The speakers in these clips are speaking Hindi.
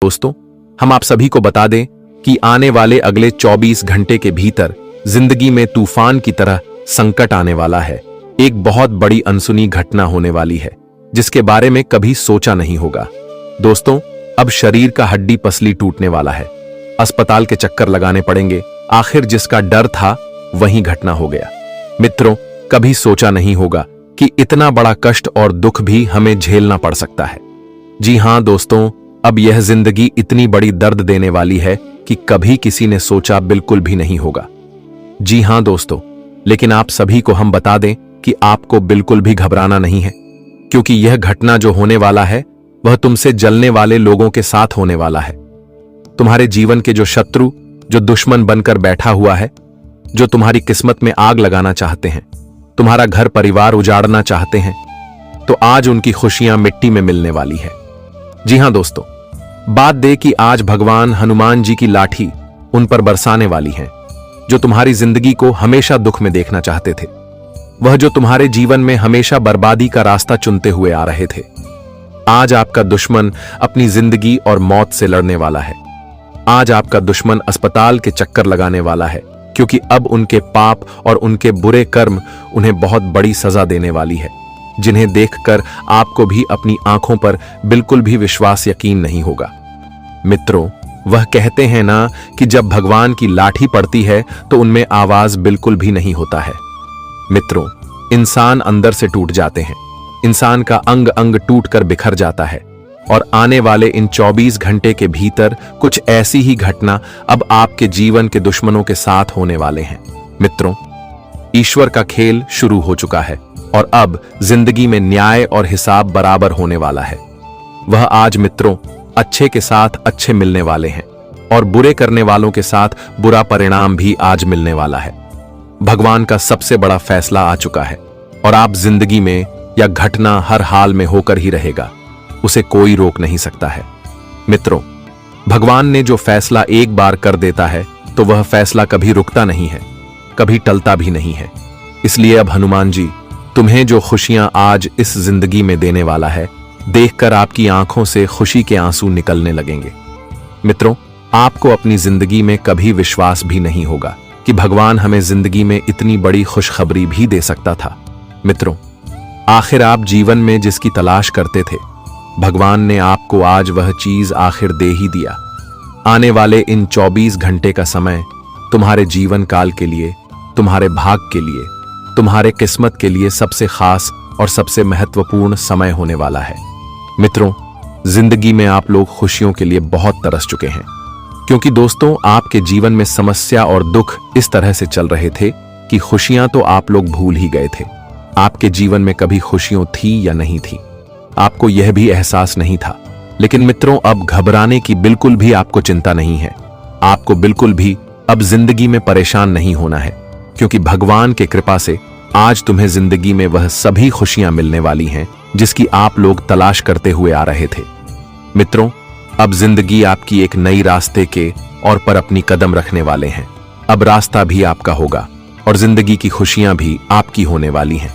दोस्तों, हम आप सभी को बता दें कि आने वाले अगले 24 घंटे के भीतर जिंदगी में तूफान की तरह संकट आने वाला है। एक बहुत बड़ी अनसुनी घटना होने वाली है जिसके बारे में कभी सोचा नहीं होगा। दोस्तों, अब शरीर का हड्डी पसली टूटने वाला है, अस्पताल के चक्कर लगाने पड़ेंगे। आखिर जिसका डर था वही घटना हो गया। मित्रों, कभी सोचा नहीं होगा कि इतना बड़ा कष्ट और दुख भी हमें झेलना पड़ सकता है। जी हां दोस्तों, अब यह जिंदगी इतनी बड़ी दर्द देने वाली है कि कभी किसी ने सोचा बिल्कुल भी नहीं होगा। जी हां दोस्तों, लेकिन आप सभी को हम बता दें कि आपको बिल्कुल भी घबराना नहीं है, क्योंकि यह घटना जो होने वाला है वह तुमसे जलने वाले लोगों के साथ होने वाला है। तुम्हारे जीवन के जो शत्रु, जो दुश्मन बनकर बैठा हुआ है, जो तुम्हारी किस्मत में आग लगाना चाहते हैं, तुम्हारा घर परिवार उजाड़ना चाहते हैं, तो आज उनकी खुशियां मिट्टी में मिलने वाली है। जी हां दोस्तों, बात दे कि आज भगवान हनुमान जी की लाठी उन पर बरसाने वाली है जो तुम्हारी जिंदगी को हमेशा दुख में देखना चाहते थे, वह जो तुम्हारे जीवन में हमेशा बर्बादी का रास्ता चुनते हुए आ रहे थे। आज आपका दुश्मन अपनी जिंदगी और मौत से लड़ने वाला है। आज आपका दुश्मन अस्पताल के चक्कर लगाने वाला है, क्योंकि अब उनके पाप और उनके बुरे कर्म उन्हें बहुत बड़ी सजा देने वाली है, जिन्हें देखकर आपको भी अपनी आंखों पर बिल्कुल भी विश्वास यकीन नहीं होगा। मित्रों, वह कहते हैं ना कि जब भगवान की लाठी पड़ती है तो उनमें आवाज बिल्कुल भी नहीं होता है। मित्रों, इंसान अंदर से टूट जाते हैं, इंसान का अंग अंग टूटकर बिखर जाता है, और आने वाले इन 24 घंटे के भीतर कुछ ऐसी ही घटना अब आपके जीवन के दुश्मनों के साथ होने वाले हैं। मित्रों, ईश्वर का खेल शुरू हो चुका है और अब जिंदगी में न्याय और हिसाब बराबर होने वाला है। वह आज मित्रों अच्छे के साथ अच्छे मिलने वाले हैं और बुरे करने वालों के साथ बुरा परिणाम भी आज मिलने वाला है। भगवान का सबसे बड़ा फैसला आ चुका है और आप जिंदगी में यह घटना हर हाल में होकर ही रहेगा, उसे कोई रोक नहीं सकता है। मित्रों, भगवान ने जो फैसला एक बार कर देता है तो वह फैसला कभी रुकता नहीं है, कभी टलता भी नहीं है। इसलिए अब हनुमान जी तुम्हें जो खुशियां आज इस जिंदगी में देने वाला है, देखकर आपकी आंखों से खुशी के आंसू निकलने लगेंगे। मित्रों, आपको अपनी जिंदगी में कभी विश्वास भी नहीं होगा कि भगवान हमें जिंदगी में इतनी बड़ी खुशखबरी भी दे सकता था। मित्रों, आखिर आप जीवन में जिसकी तलाश करते थे, भगवान ने आपको आज वह चीज आखिर दे ही दिया। आने वाले इन 24 घंटे का समय तुम्हारे जीवन काल के लिए, तुम्हारे भाग के लिए, तुम्हारे किस्मत के लिए सबसे खास और सबसे महत्वपूर्ण समय होने वाला है। मित्रों, जिंदगी में आप लोग खुशियों के लिए बहुत तरस चुके हैं, क्योंकि दोस्तों आपके जीवन में समस्या और दुख इस तरह से चल रहे थे कि खुशियां तो आप लोग भूल ही गए थे। आपके जीवन में कभी खुशियां थी या नहीं थी, आपको यह भी एहसास नहीं था। लेकिन मित्रों, अब घबराने की बिल्कुल भी आपको चिंता नहीं है। आपको बिल्कुल भी अब जिंदगी में परेशान नहीं होना है, क्योंकि भगवान के कृपा से आज तुम्हें जिंदगी में वह सभी खुशियां मिलने वाली हैं जिसकी आप लोग तलाश करते हुए आ रहे थे। मित्रों, अब जिंदगी आपकी एक नई रास्ते के और पर अपनी कदम रखने वाले हैं। अब रास्ता भी आपका होगा और जिंदगी की खुशियां भी आपकी होने वाली हैं।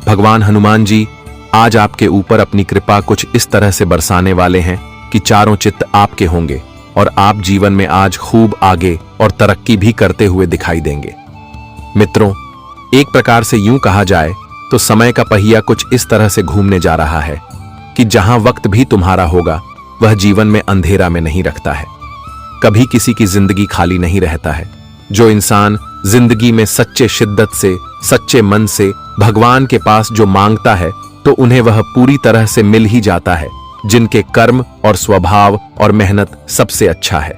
भगवान हनुमान जी आज आपके ऊपर अपनी कृपा कुछ इस तरह से बरसाने वाले हैं कि चारों चित्त आपके होंगे और आप जीवन में आज खूब आगे और तरक्की भी करते हुए दिखाई देंगे। मित्रों, एक प्रकार से यूं कहा जाए तो समय का पहिया कुछ इस तरह से घूमने जा रहा है कि जहां वक्त भी तुम्हारा होगा वह जीवन में अंधेरा में नहीं रखता है। कभी किसी की जिंदगी खाली नहीं रहता है। जो इंसान जिंदगी में सच्चे शिद्दत से, सच्चे मन से भगवान के पास जो मांगता है तो उन्हें वह पूरी तरह से मिल ही जाता है। जिनके कर्म और स्वभाव और मेहनत सबसे अच्छा है,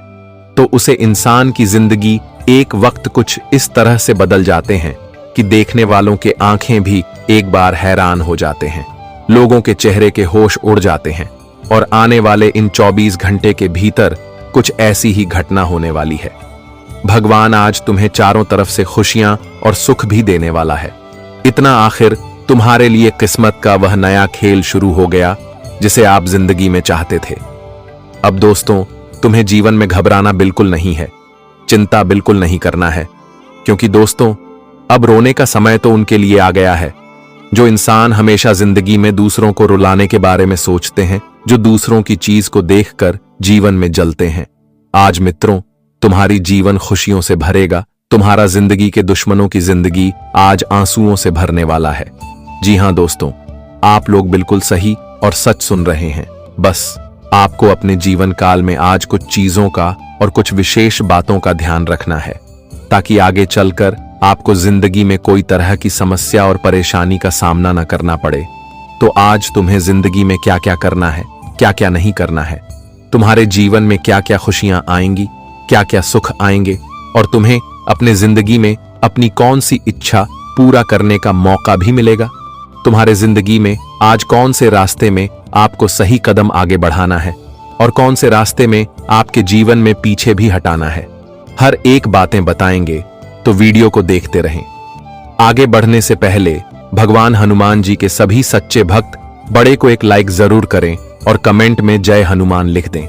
तो उसे इंसान की जिंदगी एक वक्त कुछ इस तरह से बदल जाते हैं कि देखने वालों के आंखें भी एक बार हैरान हो जाते हैं। लोगों के चेहरे के होश उड़ जाते हैं और आने वाले इन 24 घंटे के भीतर कुछ ऐसी ही घटना होने वाली है। भगवान आज तुम्हें चारों तरफ से खुशियां और सुख भी देने वाला है। इतना आखिर तुम्हारे लिए किस्मत का वह नया खेल शुरू हो गया जिसे आप जिंदगी में चाहते थे। अब दोस्तों, तुम्हें जीवन में घबराना बिल्कुल नहीं है, चिंता बिल्कुल नहीं करना है, क्योंकि दोस्तों अब रोने का समय तो उनके लिए आ गया है जो इंसान हमेशा जिंदगी में दूसरों को रुलाने के बारे में सोचते हैं जो दूसरों की चीज को देखकर जीवन में जलते हैं। आज मित्रों, तुम्हारी जीवन खुशियों से भरेगा। तुम्हारा जिंदगी के दुश्मनों की जिंदगी आज आंसुओं से भरने वाला है। जी हां दोस्तों, आप लोग बिल्कुल सही और सच सुन रहे हैं। बस आपको अपने जीवन काल में आज कुछ चीजों का और कुछ विशेष बातों का ध्यान रखना है, ताकि आगे चलकर आपको जिंदगी में कोई तरह की समस्या और परेशानी का सामना न करना पड़े। तो आज तुम्हें जिंदगी में क्या क्या करना है, क्या क्या नहीं करना है, तुम्हारे जीवन में क्या क्या खुशियां आएंगी, क्या क्या सुख आएंगे, और तुम्हें अपने जिंदगी में अपनी कौन सी इच्छा पूरा करने का मौका भी मिलेगा। तुम्हारे जिंदगी में आज कौन से रास्ते में आपको सही कदम आगे बढ़ाना है और कौन से रास्ते में आपके जीवन में पीछे भी हटाना है, हर एक बातें बताएंगे, तो वीडियो को देखते रहें। आगे बढ़ने से पहले भगवान हनुमान जी के सभी सच्चे भक्त बड़े को एक लाइक जरूर करें और कमेंट में जय हनुमान लिख दें।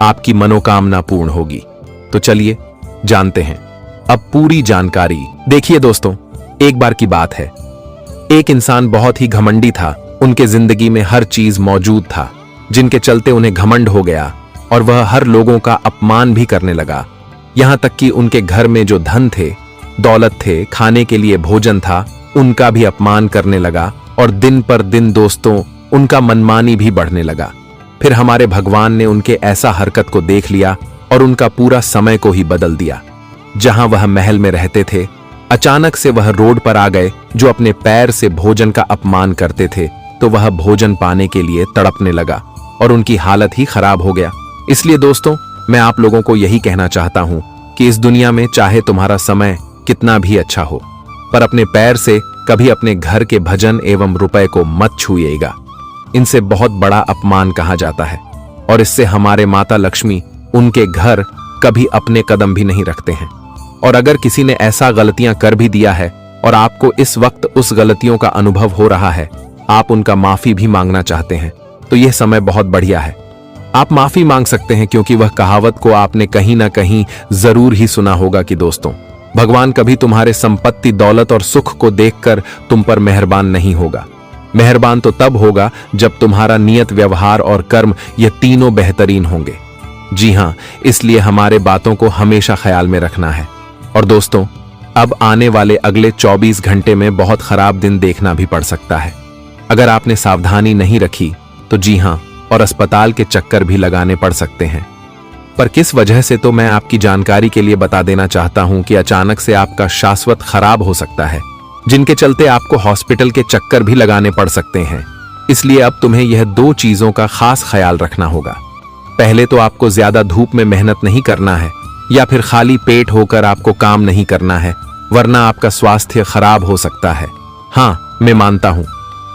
आपकी मनोकामना पूर्ण होगी। तो चलिए जानते हैं अब पूरी जानकारी। देखिए दोस्तों, एक बार की बात है, एक इंसान बहुत ही घमंडी था। उनके जिंदगी में हर चीज मौजूद था, जिनके चलते उन्हें घमंड हो गया और वह हर लोगों का अपमान भी करने लगा। यहां तक कि उनके घर में जो धन थे, दौलत थे, खाने के लिए भोजन था, उनका भी अपमान करने लगा। और दिन पर दिन दोस्तों, उनका मनमानी भी बढ़ने लगा। फिर हमारे भगवान ने उनके ऐसा हरकत को देख लिया और उनका पूरा समय को ही बदल दिया। जहां वह महल में रहते थे, अचानक से वह रोड पर आ गए। जो अपने पैर से भोजन का अपमान करते थे, तो वह भोजन पाने के लिए तड़पने लगा और उनकी हालत ही खराब हो गया। इसलिए दोस्तों, मैं आप लोगों को यही कहना चाहता हूं कि इस दुनिया में चाहे तुम्हारा समय कितना भी अच्छा हो, पर अपने पैर से कभी अपने घर के भजन एवं रुपए को मत छूइएगा। इनसे बहुत बड़ा अपमान कहा जाता है और इससे हमारे माता लक्ष्मी उनके घर कभी अपने कदम भी नहीं रखते हैं। और अगर किसी ने ऐसा गलतियां कर भी दिया है और आपको इस वक्त उस गलतियों का अनुभव हो रहा है, आप उनका माफी भी मांगना चाहते हैं, तो यह समय बहुत बढ़िया है। आप माफी मांग सकते हैं, क्योंकि वह कहावत को आपने कहीं ना कहीं जरूर ही सुना होगा कि दोस्तों, भगवान कभी तुम्हारे संपत्ति, दौलत और सुख को देखकर तुम पर मेहरबान नहीं होगा। मेहरबान तो तब होगा जब तुम्हारा नियत, व्यवहार और कर्म ये तीनों बेहतरीन होंगे। जी हां, इसलिए हमारे बातों को हमेशा ख्याल में रखना है। और दोस्तों, अब आने वाले अगले 24 घंटे में बहुत खराब दिन देखना भी पड़ सकता है। अगर आपने सावधानी नहीं रखी तो जी हां, और अस्पताल के चक्कर भी लगाने पड़ सकते हैं। पर किस वजह से, तो मैं आपकी जानकारी के लिए बता देना चाहता हूं कि अचानक से आपका शाश्वत खराब हो सकता है, जिनके चलते आपको हॉस्पिटल के चक्कर भी लगाने पड़ सकते हैं। इसलिए अब तुम्हें यह 2 चीजों का खास ख्याल रखना होगा। पहले तो आपको ज्यादा धूप में मेहनत नहीं करना है, या फिर खाली पेट होकर आपको काम नहीं करना है, वरना आपका स्वास्थ्य खराब हो सकता है। हां, मैं मानता हूं,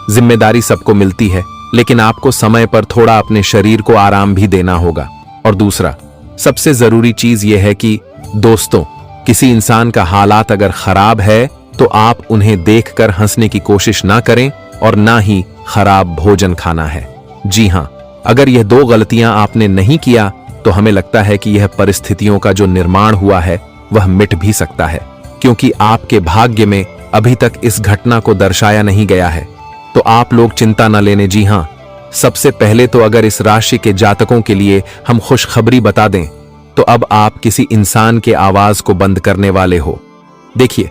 जिम्मेदारी सबको मिलती है, लेकिन आपको समय पर थोड़ा अपने शरीर को आराम भी देना होगा। और दूसरा, सबसे जरूरी चीज यह है कि दोस्तों, किसी इंसान का हालात अगर खराब है तो आप उन्हें देखकर हंसने की कोशिश ना करें और ना ही खराब भोजन खाना है। जी हां, अगर यह 2 गलतियां आपने नहीं किया तो हमें लगता है कि यह परिस्थितियों का जो निर्माण हुआ है वह मिट भी सकता है, क्योंकि आपके भाग्य में अभी तक इस घटना को दर्शाया नहीं गया है। तो आप लोग चिंता न लेने। जी हां, सबसे पहले तो अगर इस राशि के जातकों के लिए हम खुशखबरी बता दें, तो अब आप किसी इंसान के आवाज को बंद करने वाले हो। देखिए,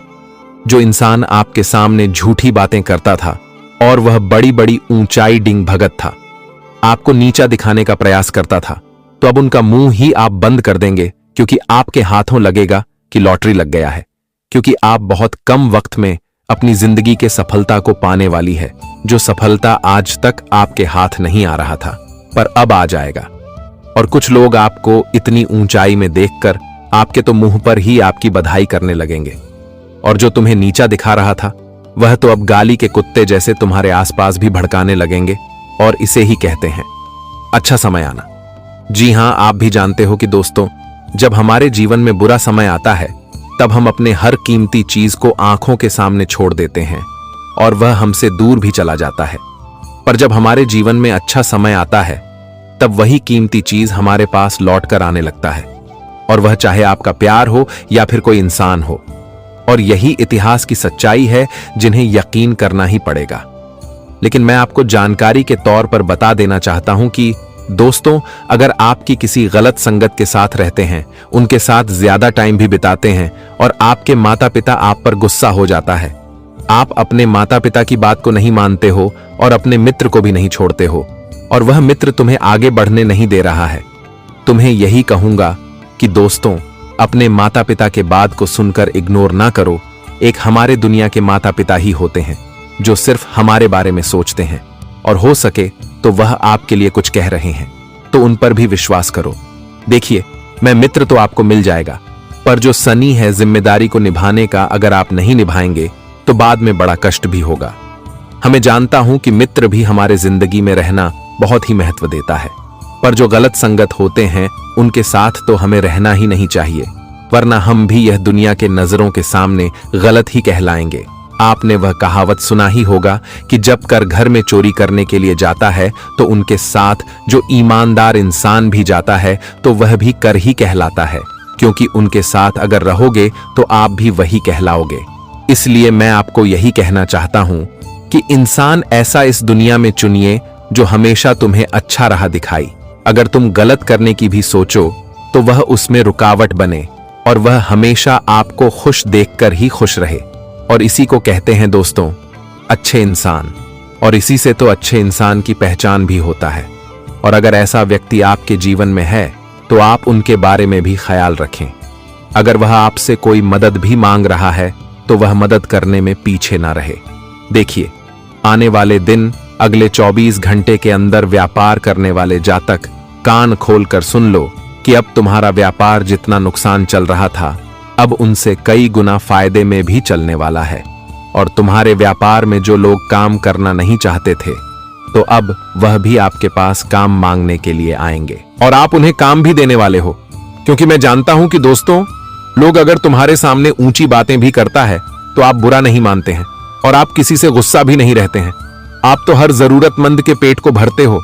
जो इंसान आपके सामने झूठी बातें करता था और वह बड़ी बड़ी ऊंचाई डिंग भगत था, आपको नीचा दिखाने का प्रयास करता था, तो अब उनका मुंह ही आप बंद कर देंगे, क्योंकि आपके हाथों लगेगा कि लॉटरी लग गया है। क्योंकि आप बहुत कम वक्त में अपनी जिंदगी के सफलता को पाने वाली है। जो सफलता आज तक आपके हाथ नहीं आ रहा था, पर अब आ जाएगा। और कुछ लोग आपको इतनी ऊंचाई में देखकर आपके तो मुंह पर ही आपकी बधाई करने लगेंगे, और जो तुम्हें नीचा दिखा रहा था वह तो अब गाली के कुत्ते जैसे तुम्हारे आसपास भी भड़काने लगेंगे। और इसे ही कहते हैं अच्छा समय आना। जी हां, आप भी जानते हो कि दोस्तों, जब हमारे जीवन में बुरा समय आता है, तब हम अपने हर कीमती चीज को आंखों के सामने छोड़ देते हैं और वह हमसे दूर भी चला जाता है। पर जब हमारे जीवन में अच्छा समय आता है, तब वही कीमती चीज हमारे पास लौट कर आने लगता है, और वह चाहे आपका प्यार हो या फिर कोई इंसान हो। और यही इतिहास की सच्चाई है जिन्हें यकीन करना ही पड़ेगा। लेकिन मैं आपको जानकारी के तौर पर बता देना चाहता हूं कि दोस्तों, अगर आपकी किसी गलत संगत के साथ रहते हैं, उनके साथ ज्यादा टाइम भी बिताते हैं और आपके माता पिता आप पर गुस्सा हो जाता है, आप अपने माता पिता की बात को नहीं मानते हो और अपने मित्र को भी नहीं छोड़ते हो और वह मित्र तुम्हें आगे बढ़ने नहीं दे रहा है, तुम्हें यही कहूंगा कि दोस्तों, अपने माता पिता के बात को सुनकर इग्नोर ना करो। एक हमारे दुनिया के माता पिता ही होते हैं जो सिर्फ हमारे बारे में सोचते हैं और हो सके तो वह आपके लिए कुछ कह रहे हैं तो उन पर भी विश्वास करो। देखिए, मैं मित्र तो आपको मिल जाएगा, पर जो सनी है जिम्मेदारी को निभाने का, अगर आप नहीं निभाएंगे तो बाद में बड़ा कष्ट भी होगा। हमें जानता हूं कि मित्र भी हमारे जिंदगी में रहना बहुत ही महत्व देता है, पर जो गलत संगत होते हैं उनके साथ तो हमें रहना ही नहीं चाहिए, वरना हम भी यह दुनिया के नजरों के सामने गलत ही कहलाएंगे। आपने वह कहावत सुना ही होगा कि जब कर घर में चोरी करने के लिए जाता है तो उनके साथ जो ईमानदार इंसान भी जाता है तो वह भी कर ही कहलाता है, क्योंकि उनके साथ अगर रहोगे तो आप भी वही कहलाओगे। इसलिए मैं आपको यही कहना चाहता हूं कि इंसान ऐसा इस दुनिया में चुनिए जो हमेशा तुम्हें अच्छा राह दिखाई। अगर तुम गलत करने की भी सोचो तो वह उसमें रुकावट बने और वह हमेशा आपको खुश देखकर ही खुश रहे। और इसी को कहते हैं दोस्तों, अच्छे इंसान। और इसी से तो अच्छे इंसान की पहचान भी होता है। और अगर ऐसा व्यक्ति आपके जीवन में है तो आप उनके बारे में भी ख्याल रखें। अगर वह आपसे कोई मदद भी मांग रहा है तो वह मदद करने में पीछे ना रहे। देखिए, आने वाले दिन, अगले 24 घंटे के अंदर व्यापार करने वाले जातक, कान खोलकर सुन लो कि अब तुम्हारा व्यापार जितना नुकसान चल रहा था, अब उनसे कई गुना फायदे में भी चलने वाला है। और तुम्हारे व्यापार में जो लोग काम करना नहीं चाहते थे, तो अब वह भी आपके पास काम मांगने के लिए आएंगे और आप उन्हें काम भी देने वाले हो। क्योंकि मैं जानता हूं कि दोस्तों, लोग अगर तुम्हारे सामने ऊंची बातें भी करता है तो आप बुरा नहीं मानते हैं और आप किसी से गुस्सा भी नहीं रहते हैं। आप तो हर जरूरतमंद के पेट को भरते हो।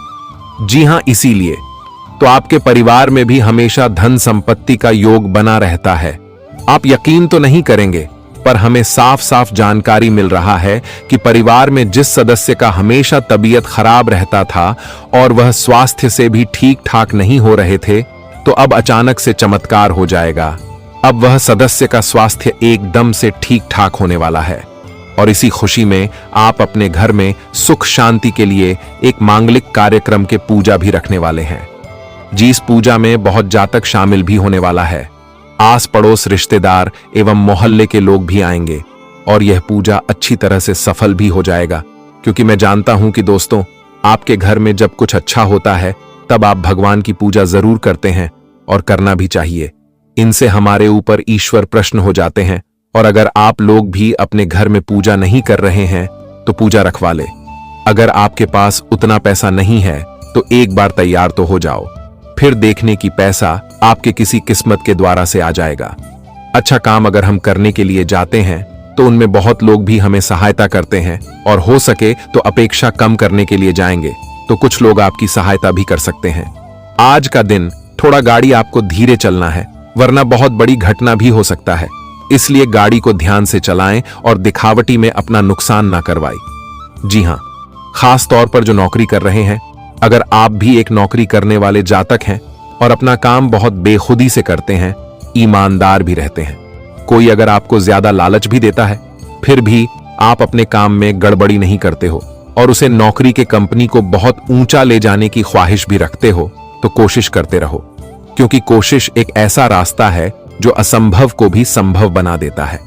जी हां, इसीलिए तो आपके परिवार में भी हमेशा धन संपत्ति का योग बना रहता है। आप यकीन तो नहीं करेंगे, पर हमें साफ साफ जानकारी मिल रहा है कि परिवार में जिस सदस्य का हमेशा तबीयत खराब रहता था और वह स्वास्थ्य से भी ठीक ठाक नहीं हो रहे थे, तो अब अचानक से चमत्कार हो जाएगा। अब वह सदस्य का स्वास्थ्य एकदम से ठीक ठाक होने वाला है। और इसी खुशी में आप अपने घर में सुख शांति के लिए एक मांगलिक कार्यक्रम के पूजा भी रखने वाले हैं। जिस पूजा में बहुत जातक शामिल भी होने वाला है। आस पड़ोस, रिश्तेदार एवं मोहल्ले के लोग भी आएंगे और यह पूजा अच्छी तरह से सफल भी हो जाएगा। क्योंकि मैं जानता हूं कि दोस्तों, आपके घर में जब कुछ अच्छा होता है तब आप भगवान की पूजा जरूर करते हैं और करना भी चाहिए। इनसे हमारे ऊपर ईश्वर प्रसन्न हो जाते हैं। और अगर आप लोग भी अपने घर में पूजा नहीं कर रहे हैं तो पूजा रखवा ले। अगर आपके पास उतना पैसा नहीं है तो एक बार तैयार तो हो जाओ, फिर देखने की पैसा आपके किसी किस्मत के द्वारा से आ जाएगा। अच्छा काम अगर हम करने के लिए जाते हैं तो उनमें बहुत लोग भी हमें सहायता करते हैं और हो सके तो अपेक्षा कम करने के लिए जाएंगे तो कुछ लोग आपकी सहायता भी कर सकते हैं। आज का दिन थोड़ा गाड़ी आपको धीरे चलना है, वरना बहुत बड़ी घटना भी हो सकता है। इसलिए गाड़ी को ध्यान से चलाएं और दिखावटी में अपना नुकसान ना करवाएं। जी हां, खास तौर पर जो नौकरी कर रहे हैं, अगर आप भी एक नौकरी करने वाले जातक हैं और अपना काम बहुत बेखुदी से करते हैं, ईमानदार भी रहते हैं, कोई अगर आपको ज्यादा लालच भी देता है, फिर भी आप अपने काम में गड़बड़ी नहीं करते हो और उसे नौकरी के कंपनी को बहुत ऊंचा ले जाने की ख्वाहिश भी रखते हो, तो कोशिश करते रहो। क्योंकि कोशिश एक ऐसा रास्ता है जो असंभव को भी संभव बना देता है।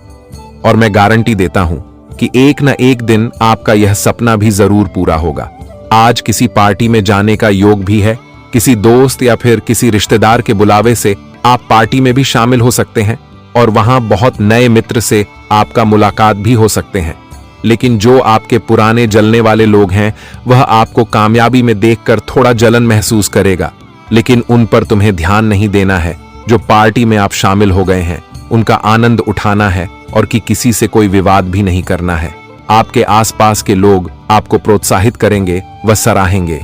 और मैं गारंटी देता हूं कि एक न एक दिन आपका यह सपना भी जरूर पूरा होगा। आज किसी पार्टी में जाने का योग भी है। किसी दोस्त या फिर किसी रिश्तेदार के बुलावे से आप पार्टी में भी शामिल हो सकते हैं और वहां बहुत नए मित्र से आपका मुलाकात भी हो सकते हैं। लेकिन जो आपके पुराने जलने वाले लोग हैं, वह आपको कामयाबी में देखकर थोड़ा जलन महसूस करेगा, लेकिन उन पर तुम्हें ध्यान नहीं देना है। जो पार्टी में आप शामिल हो गए हैं, उनका आनंद उठाना है और कि किसी से कोई विवाद भी नहीं करना है। आपके आसपास के लोग आपको प्रोत्साहित करेंगे व सराहेंगे।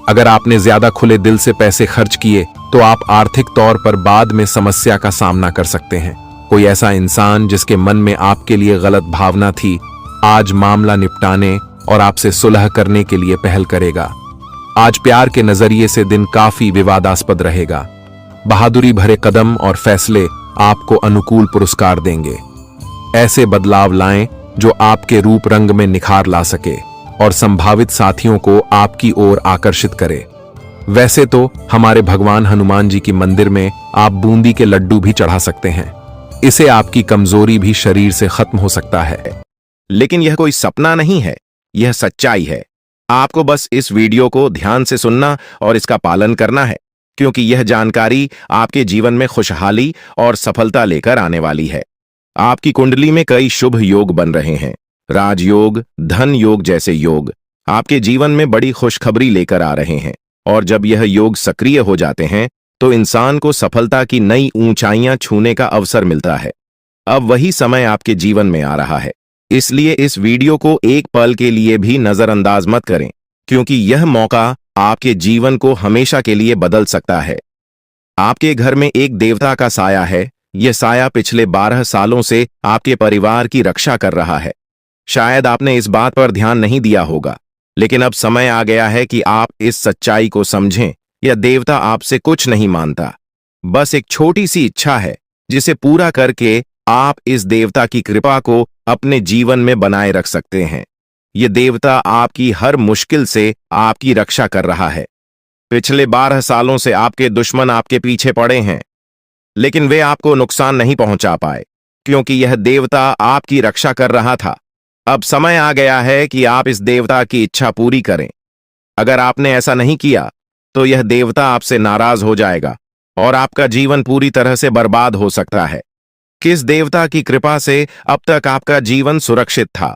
अगर आपने ज्यादा खुले दिल से पैसे खर्च किए तो आप आर्थिक तौर पर बाद में समस्या का सामना कर सकते हैं। कोई ऐसा इंसान जिसके मन में आपके लिए गलत भावना थी, आज मामला निपटाने और आपसे सुलह करने के लिए पहल करेगा। आज प्यार के नजरिए से दिन काफी विवादास्पद रहेगा। बहादुरी भरे कदम और फैसले आपको अनुकूल पुरस्कार देंगे। ऐसे बदलाव लाएं जो आपके रूप रंग में निखार ला सके और संभावित साथियों को आपकी ओर आकर्षित करे। वैसे तो हमारे भगवान हनुमान जी की मंदिर में आप बूंदी के लड्डू भी चढ़ा सकते हैं। इसे आपकी कमजोरी भी शरीर से खत्म हो सकता है। लेकिन यह कोई सपना नहीं है, यह सच्चाई है। आपको बस इस वीडियो को ध्यान से सुनना और इसका पालन करना है, क्योंकि यह जानकारी आपके जीवन में खुशहाली और सफलता लेकर आने वाली है। आपकी कुंडली में कई शुभ योग बन रहे हैं। राजयोग, धन योग जैसे योग आपके जीवन में बड़ी खुशखबरी लेकर आ रहे हैं, और जब यह योग सक्रिय हो जाते हैं तो इंसान को सफलता की नई ऊंचाइयां छूने का अवसर मिलता है। अब वही समय आपके जीवन में आ रहा है, इसलिए इस वीडियो को एक पल के लिए भी नजरअंदाज मत करें, क्योंकि यह मौका आपके जीवन को हमेशा के लिए बदल सकता है। आपके घर में एक देवता का साया है। यह साया पिछले 12 सालों से आपके परिवार की रक्षा कर रहा है। शायद आपने इस बात पर ध्यान नहीं दिया होगा, लेकिन अब समय आ गया है कि आप इस सच्चाई को समझें। यह देवता आपसे कुछ नहीं मांगता, बस एक छोटी सी इच्छा है, जिसे पूरा करके आप इस देवता की कृपा को अपने जीवन में बनाए रख सकते हैं। यह देवता आपकी हर मुश्किल से आपकी रक्षा कर रहा है। पिछले 12 सालों से आपके दुश्मन आपके पीछे पड़े हैं, लेकिन वे आपको नुकसान नहीं पहुंचा पाए, क्योंकि यह देवता आपकी रक्षा कर रहा था। अब समय आ गया है कि आप इस देवता की इच्छा पूरी करें। अगर आपने ऐसा नहीं किया तो यह देवता आपसे नाराज हो जाएगा और आपका जीवन पूरी तरह से बर्बाद हो सकता है। किस देवता की कृपा से अब तक आपका जीवन सुरक्षित था?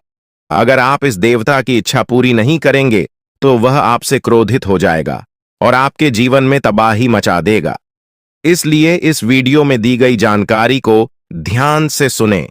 अगर आप इस देवता की इच्छा पूरी नहीं करेंगे तो वह आपसे क्रोधित हो जाएगा और आपके जीवन में तबाही मचा देगा। इसलिए इस वीडियो में दी गई जानकारी को ध्यान से सुनें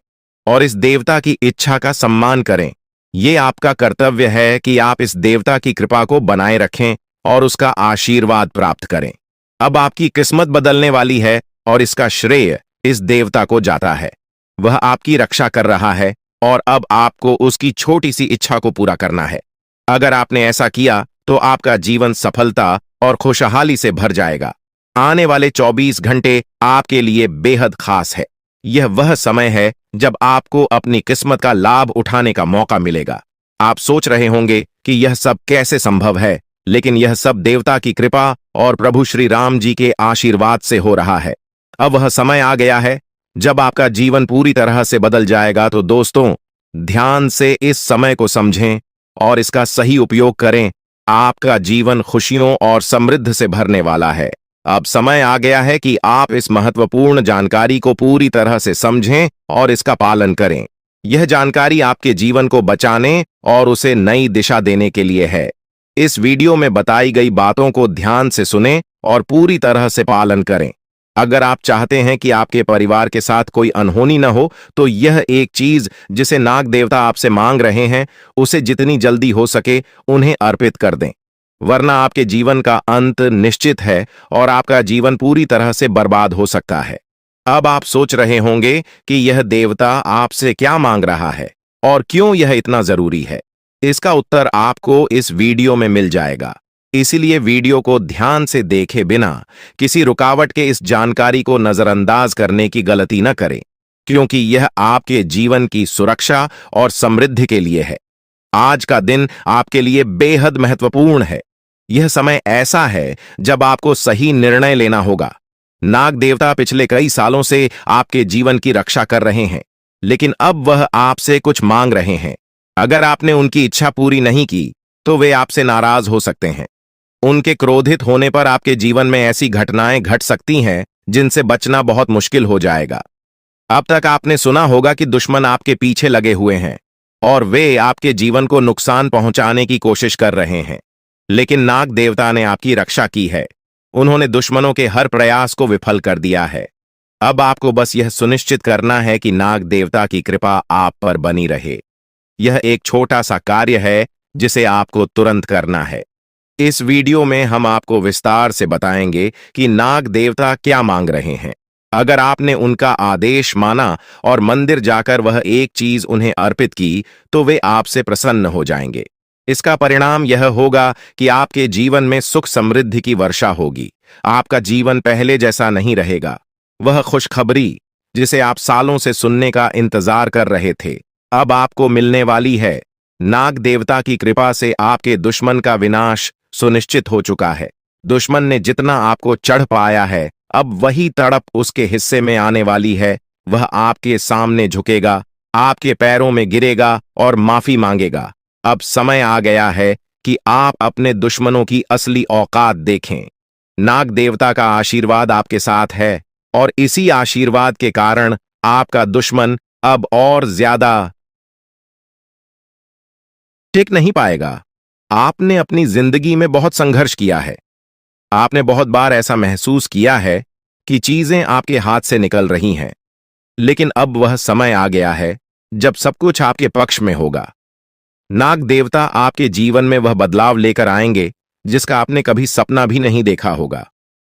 और इस देवता की इच्छा का सम्मान करें। यह आपका कर्तव्य है कि आप इस देवता की कृपा को बनाए रखें और उसका आशीर्वाद प्राप्त करें। अब आपकी किस्मत बदलने वाली है और इसका श्रेय इस देवता को जाता है। वह आपकी रक्षा कर रहा है और अब आपको उसकी छोटी सी इच्छा को पूरा करना है। अगर आपने ऐसा किया तो आपका जीवन सफलता और खुशहाली से भर जाएगा। आने वाले 24 घंटे आपके लिए बेहद खास है। यह वह समय है जब आपको अपनी किस्मत का लाभ उठाने का मौका मिलेगा। आप सोच रहे होंगे कि यह सब कैसे संभव है, लेकिन यह सब देवता की कृपा और प्रभु श्री राम जी के आशीर्वाद से हो रहा है। अब वह समय आ गया है जब आपका जीवन पूरी तरह से बदल जाएगा। तो दोस्तों, ध्यान से इस समय को समझें और इसका सही उपयोग करें। आपका जीवन खुशियों और समृद्धि से भरने वाला है। अब समय आ गया है कि आप इस महत्वपूर्ण जानकारी को पूरी तरह से समझें और इसका पालन करें। यह जानकारी आपके जीवन को बचाने और उसे नई दिशा देने के लिए है। इस वीडियो में बताई गई बातों को ध्यान से सुनें और पूरी तरह से पालन करें। अगर आप चाहते हैं कि आपके परिवार के साथ कोई अनहोनी न हो, तो यह एक चीज जिसे नाग देवता आपसे मांग रहे हैं, उसे जितनी जल्दी हो सके उन्हें अर्पित कर दें, वरना आपके जीवन का अंत निश्चित है और आपका जीवन पूरी तरह से बर्बाद हो सकता है। अब आप सोच रहे होंगे कि यह देवता आपसे क्या मांग रहा है और क्यों यह इतना जरूरी है। इसका उत्तर आपको इस वीडियो में मिल जाएगा, इसीलिए वीडियो को ध्यान से देखे बिना किसी रुकावट के इस जानकारी को नजरअंदाज करने की गलती न करें, क्योंकि यह आपके जीवन की सुरक्षा और समृद्धि के लिए है। आज का दिन आपके लिए बेहद महत्वपूर्ण है। यह समय ऐसा है जब आपको सही निर्णय लेना होगा। नाग देवता पिछले कई सालों से आपके जीवन की रक्षा कर रहे हैं, लेकिन अब वह आपसे कुछ मांग रहे हैं। अगर आपने उनकी इच्छा पूरी नहीं की तो वे आपसे नाराज हो सकते हैं। उनके क्रोधित होने पर आपके जीवन में ऐसी घटनाएं घट सकती हैं जिनसे बचना बहुत मुश्किल हो जाएगा। अब तक आपने सुना होगा कि दुश्मन आपके पीछे लगे हुए हैं और वे आपके जीवन को नुकसान पहुंचाने की कोशिश कर रहे हैं, लेकिन नाग देवता ने आपकी रक्षा की है। उन्होंने दुश्मनों के हर प्रयास को विफल कर दिया है। अब आपको बस यह सुनिश्चित करना है कि नाग देवता की कृपा आप पर बनी रहे। यह एक छोटा सा कार्य है जिसे आपको तुरंत करना है। इस वीडियो में हम आपको विस्तार से बताएंगे कि नाग देवता क्या मांग रहे हैं। अगर आपने उनका आदेश माना और मंदिर जाकर वह एक चीज उन्हें अर्पित की, तो वे आपसे प्रसन्न हो जाएंगे। इसका परिणाम यह होगा कि आपके जीवन में सुख समृद्धि की वर्षा होगी। आपका जीवन पहले जैसा नहीं रहेगा। वह खुशखबरी जिसे आप सालों से सुनने का इंतजार कर रहे थे, अब आपको मिलने वाली है। नाग देवता की कृपा से आपके दुश्मन का विनाश सुनिश्चित हो चुका है। दुश्मन ने जितना आपको चढ़ पाया है, अब वही तड़प उसके हिस्से में आने वाली है। वह आपके सामने झुकेगा, आपके पैरों में गिरेगा और माफी मांगेगा। अब समय आ गया है कि आप अपने दुश्मनों की असली औकात देखें। नाग देवता का आशीर्वाद आपके साथ है और इसी आशीर्वाद के कारण आपका दुश्मन अब और ज्यादा टिक नहीं पाएगा। आपने अपनी जिंदगी में बहुत संघर्ष किया है। आपने बहुत बार ऐसा महसूस किया है कि चीजें आपके हाथ से निकल रही हैं, लेकिन अब वह समय आ गया है जब सब कुछ आपके पक्ष में होगा। नाग देवता आपके जीवन में वह बदलाव लेकर आएंगे जिसका आपने कभी सपना भी नहीं देखा होगा।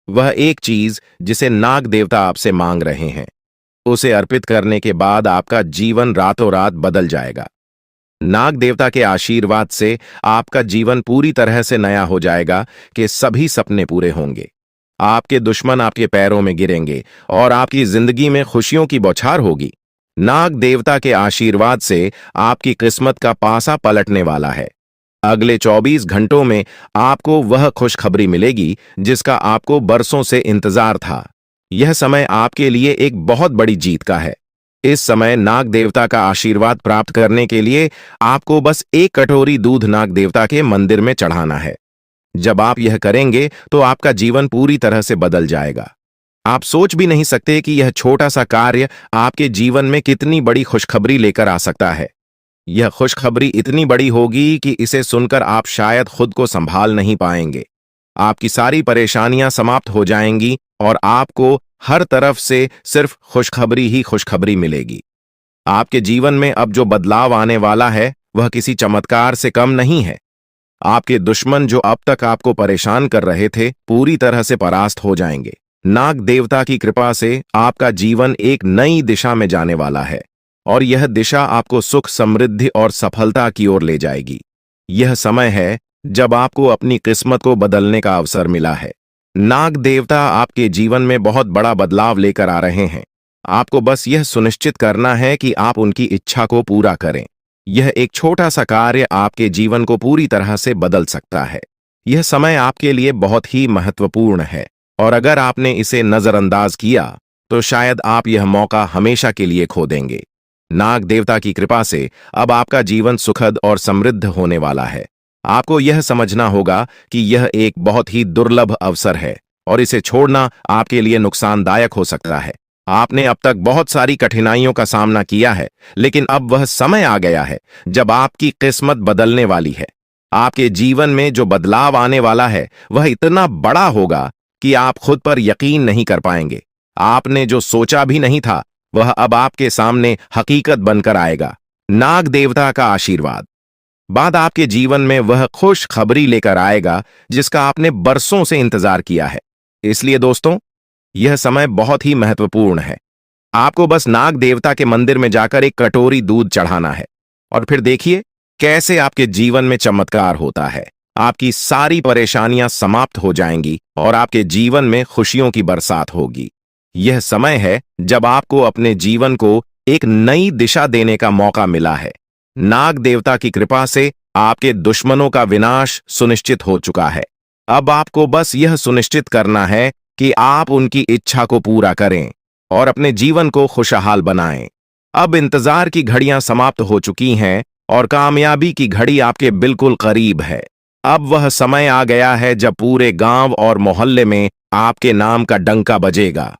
वह एक चीज जिसे नाग देवता आपसे मांग रहे हैं, उसे अर्पित करने के बाद आपका जीवन रातों रात बदल जाएगा। नाग देवता के आशीर्वाद से आपका जीवन पूरी तरह से नया हो जाएगा कि सभी सपने पूरे होंगे। आपके दुश्मन आपके पैरों में गिरेंगे और आपकी जिंदगी में खुशियों की बौछार होगी। नाग देवता के आशीर्वाद से आपकी किस्मत का पासा पलटने वाला है। अगले 24 घंटों में आपको वह खुशखबरी मिलेगी जिसका आपको बरसों से इंतजार था। यह समय आपके लिए एक बहुत बड़ी जीत का है। इस समय नाग देवता का आशीर्वाद प्राप्त करने के लिए आपको बस एक कटोरी दूध नाग देवता के मंदिर में चढ़ाना है। जब आप यह करेंगे तो आपका जीवन पूरी तरह से बदल जाएगा। आप सोच भी नहीं सकते कि यह छोटा सा कार्य आपके जीवन में कितनी बड़ी खुशखबरी लेकर आ सकता है। यह खुशखबरी इतनी बड़ी होगी कि इसे सुनकर आप शायद खुद को संभाल नहीं पाएंगे। आपकी सारी परेशानियां समाप्त हो जाएंगी और आपको हर तरफ से सिर्फ खुशखबरी ही खुशखबरी मिलेगी। आपके जीवन में अब जो बदलाव आने वाला है वह किसी चमत्कार से कम नहीं है। आपके दुश्मन जो अब तक आपको परेशान कर रहे थे, पूरी तरह से परास्त हो जाएंगे। नाग देवता की कृपा से आपका जीवन एक नई दिशा में जाने वाला है और यह दिशा आपको सुख, समृद्धि और सफलता की ओर ले जाएगी। यह समय है जब आपको अपनी किस्मत को बदलने का अवसर मिला है। नाग देवता आपके जीवन में बहुत बड़ा बदलाव लेकर आ रहे हैं। आपको बस यह सुनिश्चित करना है कि आप उनकी इच्छा को पूरा करें। यह एक छोटा सा कार्य आपके जीवन को पूरी तरह से बदल सकता है। यह समय आपके लिए बहुत ही महत्वपूर्ण है और अगर आपने इसे नजरअंदाज किया तो शायद आप यह मौका हमेशा के लिए खो देंगे। नाग देवता की कृपा से अब आपका जीवन सुखद और समृद्ध होने वाला है। आपको यह समझना होगा कि यह एक बहुत ही दुर्लभ अवसर है और इसे छोड़ना आपके लिए नुकसानदायक हो सकता है। आपने अब तक बहुत सारी कठिनाइयों का सामना किया है, लेकिन अब वह समय आ गया है जब आपकी किस्मत बदलने वाली है। आपके जीवन में जो बदलाव आने वाला है वह इतना बड़ा होगा कि आप खुद पर यकीन नहीं कर पाएंगे। आपने जो सोचा भी नहीं था वह अब आपके सामने हकीकत बनकर आएगा। नाग देवता का आशीर्वाद बाद आपके जीवन में वह खुश खबरी लेकर आएगा जिसका आपने बरसों से इंतजार किया है। इसलिए दोस्तों, यह समय बहुत ही महत्वपूर्ण है। आपको बस नाग देवता के मंदिर में जाकर एक कटोरी दूध चढ़ाना है और फिर देखिए कैसे आपके जीवन में चमत्कार होता है। आपकी सारी परेशानियां समाप्त हो जाएंगी और आपके जीवन में खुशियों की बरसात होगी। यह समय है जब आपको अपने जीवन को एक नई दिशा देने का मौका मिला है। नाग देवता की कृपा से आपके दुश्मनों का विनाश सुनिश्चित हो चुका है। अब आपको बस यह सुनिश्चित करना है कि आप उनकी इच्छा को पूरा करें और अपने जीवन को खुशहाल बनाएं। अब इंतजार की घड़ियां समाप्त हो चुकी हैं और कामयाबी की घड़ी आपके बिल्कुल करीब है। अब वह समय आ गया है जब पूरे गांव और मोहल्ले में आपके नाम का डंका बजेगा।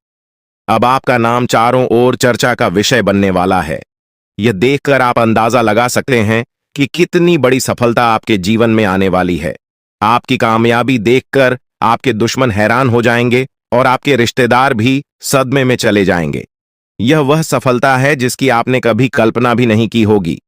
अब आपका नाम चारों ओर चर्चा का विषय बनने वाला है। यह देखकर आप अंदाजा लगा सकते हैं कि कितनी बड़ी सफलता आपके जीवन में आने वाली है। आपकी कामयाबी देखकर आपके दुश्मन हैरान हो जाएंगे और आपके रिश्तेदार भी सदमे में चले जाएंगे। यह वह सफलता है जिसकी आपने कभी कल्पना भी नहीं की होगी।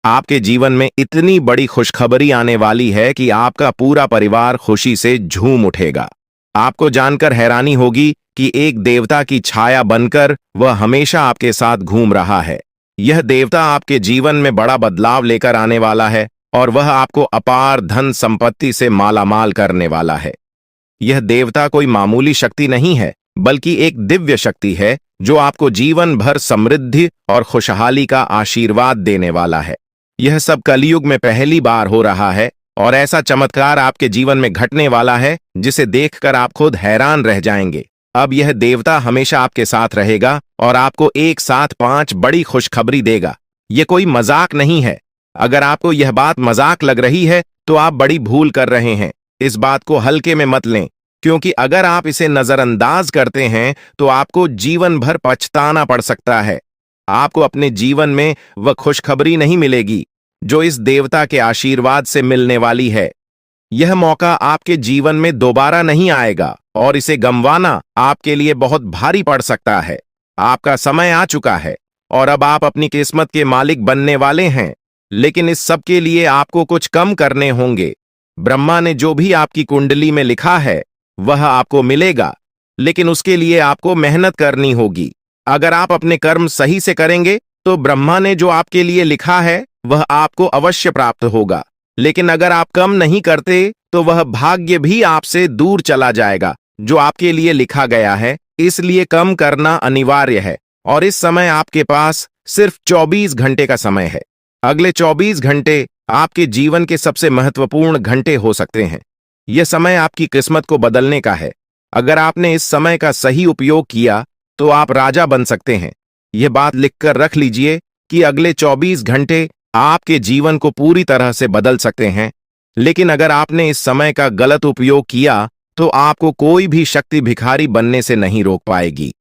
आपके जीवन में इतनी बड़ी खुशखबरी आने वाली है कि आपका पूरा परिवार खुशी से झूम उठेगा। आपको जानकर हैरानी होगी कि एक देवता की छाया बनकर वह हमेशा आपके साथ घूम रहा है। यह देवता आपके जीवन में बड़ा बदलाव लेकर आने वाला है और वह आपको अपार धन संपत्ति से मालामाल करने वाला है। यह देवता कोई मामूली शक्ति नहीं है, बल्कि एक दिव्य शक्ति है जो आपको जीवन भर समृद्धि और खुशहाली का आशीर्वाद देने वाला है। यह सब कलयुग में पहली बार हो रहा है और ऐसा चमत्कार आपके जीवन में घटने वाला है जिसे देखकर आप खुद हैरान रह जाएंगे। अब यह देवता हमेशा आपके साथ रहेगा और आपको एक साथ 5 बड़ी खुशखबरी देगा। यह कोई मजाक नहीं है। अगर आपको यह बात मजाक लग रही है तो आप बड़ी भूल कर रहे हैं। इस बात को हल्के में मत लें, क्योंकि अगर आप इसे नजरअंदाज करते हैं तो आपको जीवन भर पछताना पड़ सकता है। आपको अपने जीवन में वह खुशखबरी नहीं मिलेगी जो इस देवता के आशीर्वाद से मिलने वाली है। यह मौका आपके जीवन में दोबारा नहीं आएगा और इसे गंवाना आपके लिए बहुत भारी पड़ सकता है। आपका समय आ चुका है और अब आप अपनी किस्मत के मालिक बनने वाले हैं, लेकिन इस सब के लिए आपको कुछ कम करने होंगे। ब्रह्मा ने जो भी आपकी कुंडली में लिखा है वह आपको मिलेगा, लेकिन उसके लिए आपको मेहनत करनी होगी। अगर आप अपने कर्म सही से करेंगे तो ब्रह्मा ने जो आपके लिए लिखा है वह आपको अवश्य प्राप्त होगा, लेकिन अगर आप कम नहीं करते तो वह भाग्य भी आपसे दूर चला जाएगा जो आपके लिए लिखा गया है। इसलिए कम करना अनिवार्य है और इस समय आपके पास सिर्फ 24 घंटे का समय है। अगले 24 घंटे आपके जीवन के सबसे महत्वपूर्ण घंटे हो सकते हैं। यह समय आपकी किस्मत को बदलने का है। अगर आपने इस समय का सही उपयोग किया तो आप राजा बन सकते हैं। यह बात लिखकर रख लीजिए कि अगले 24 घंटे आपके जीवन को पूरी तरह से बदल सकते हैं, लेकिन अगर आपने इस समय का गलत उपयोग किया तो आपको कोई भी शक्ति भिखारी बनने से नहीं रोक पाएगी।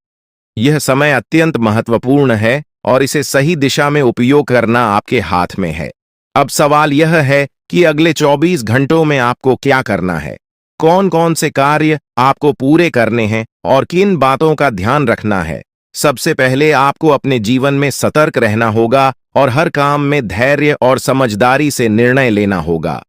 यह समय अत्यंत महत्वपूर्ण है और इसे सही दिशा में उपयोग करना आपके हाथ में है। अब सवाल यह है कि अगले 24 घंटों में आपको क्या करना है, कौन कौन से कार्य आपको पूरे करने हैं और किन बातों का ध्यान रखना है। सबसे पहले आपको अपने जीवन में सतर्क रहना होगा और हर काम में धैर्य और समझदारी से निर्णय लेना होगा।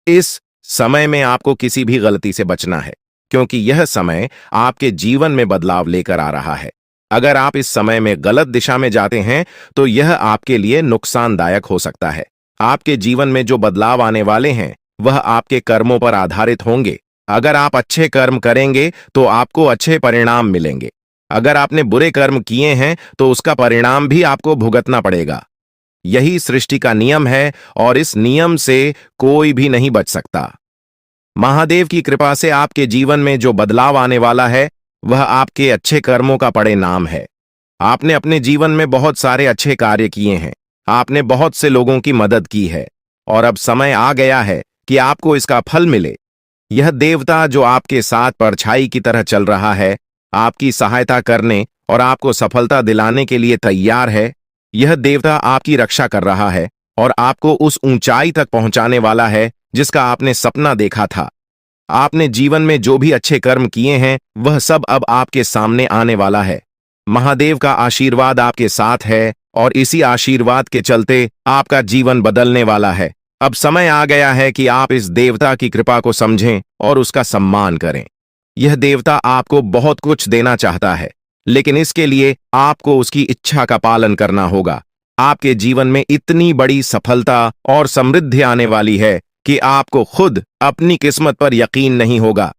इस समय में आपको किसी भी गलती से बचना है, क्योंकि यह समय आपके जीवन में बदलाव लेकर आ रहा है। अगर आप इस समय में गलत दिशा में जाते हैं तो यह आपके लिए नुकसानदायक हो सकता है। आपके जीवन में जो बदलाव आने वाले हैं वह आपके कर्मों पर आधारित होंगे। अगर आप अच्छे कर्म करेंगे तो आपको अच्छे परिणाम मिलेंगे। अगर आपने बुरे कर्म किए हैं तो उसका परिणाम भी आपको भुगतना पड़ेगा। यही सृष्टि का नियम है और इस नियम से कोई भी नहीं बच सकता। महादेव की कृपा से आपके जीवन में जो बदलाव आने वाला है वह आपके अच्छे कर्मों का परिणाम है। आपने अपने जीवन में बहुत सारे अच्छे कार्य किए हैं, आपने बहुत से लोगों की मदद की है और अब समय आ गया है कि आपको इसका फल मिले। यह देवता जो आपके साथ परछाई की तरह चल रहा है, आपकी सहायता करने और आपको सफलता दिलाने के लिए तैयार है। यह देवता आपकी रक्षा कर रहा है और आपको उस ऊंचाई तक पहुंचाने वाला है जिसका आपने सपना देखा था। आपने जीवन में जो भी अच्छे कर्म किए हैं वह सब अब आपके सामने आने वाला है। महादेव का आशीर्वाद आपके साथ है और इसी आशीर्वाद के चलते आपका जीवन बदलने वाला है। अब समय आ गया है कि आप इस देवता की कृपा को समझें और उसका सम्मान करें। यह देवता आपको बहुत कुछ देना चाहता है, लेकिन इसके लिए आपको उसकी इच्छा का पालन करना होगा। आपके जीवन में इतनी बड़ी सफलता और समृद्धि आने वाली है कि आपको खुद अपनी किस्मत पर यकीन नहीं होगा।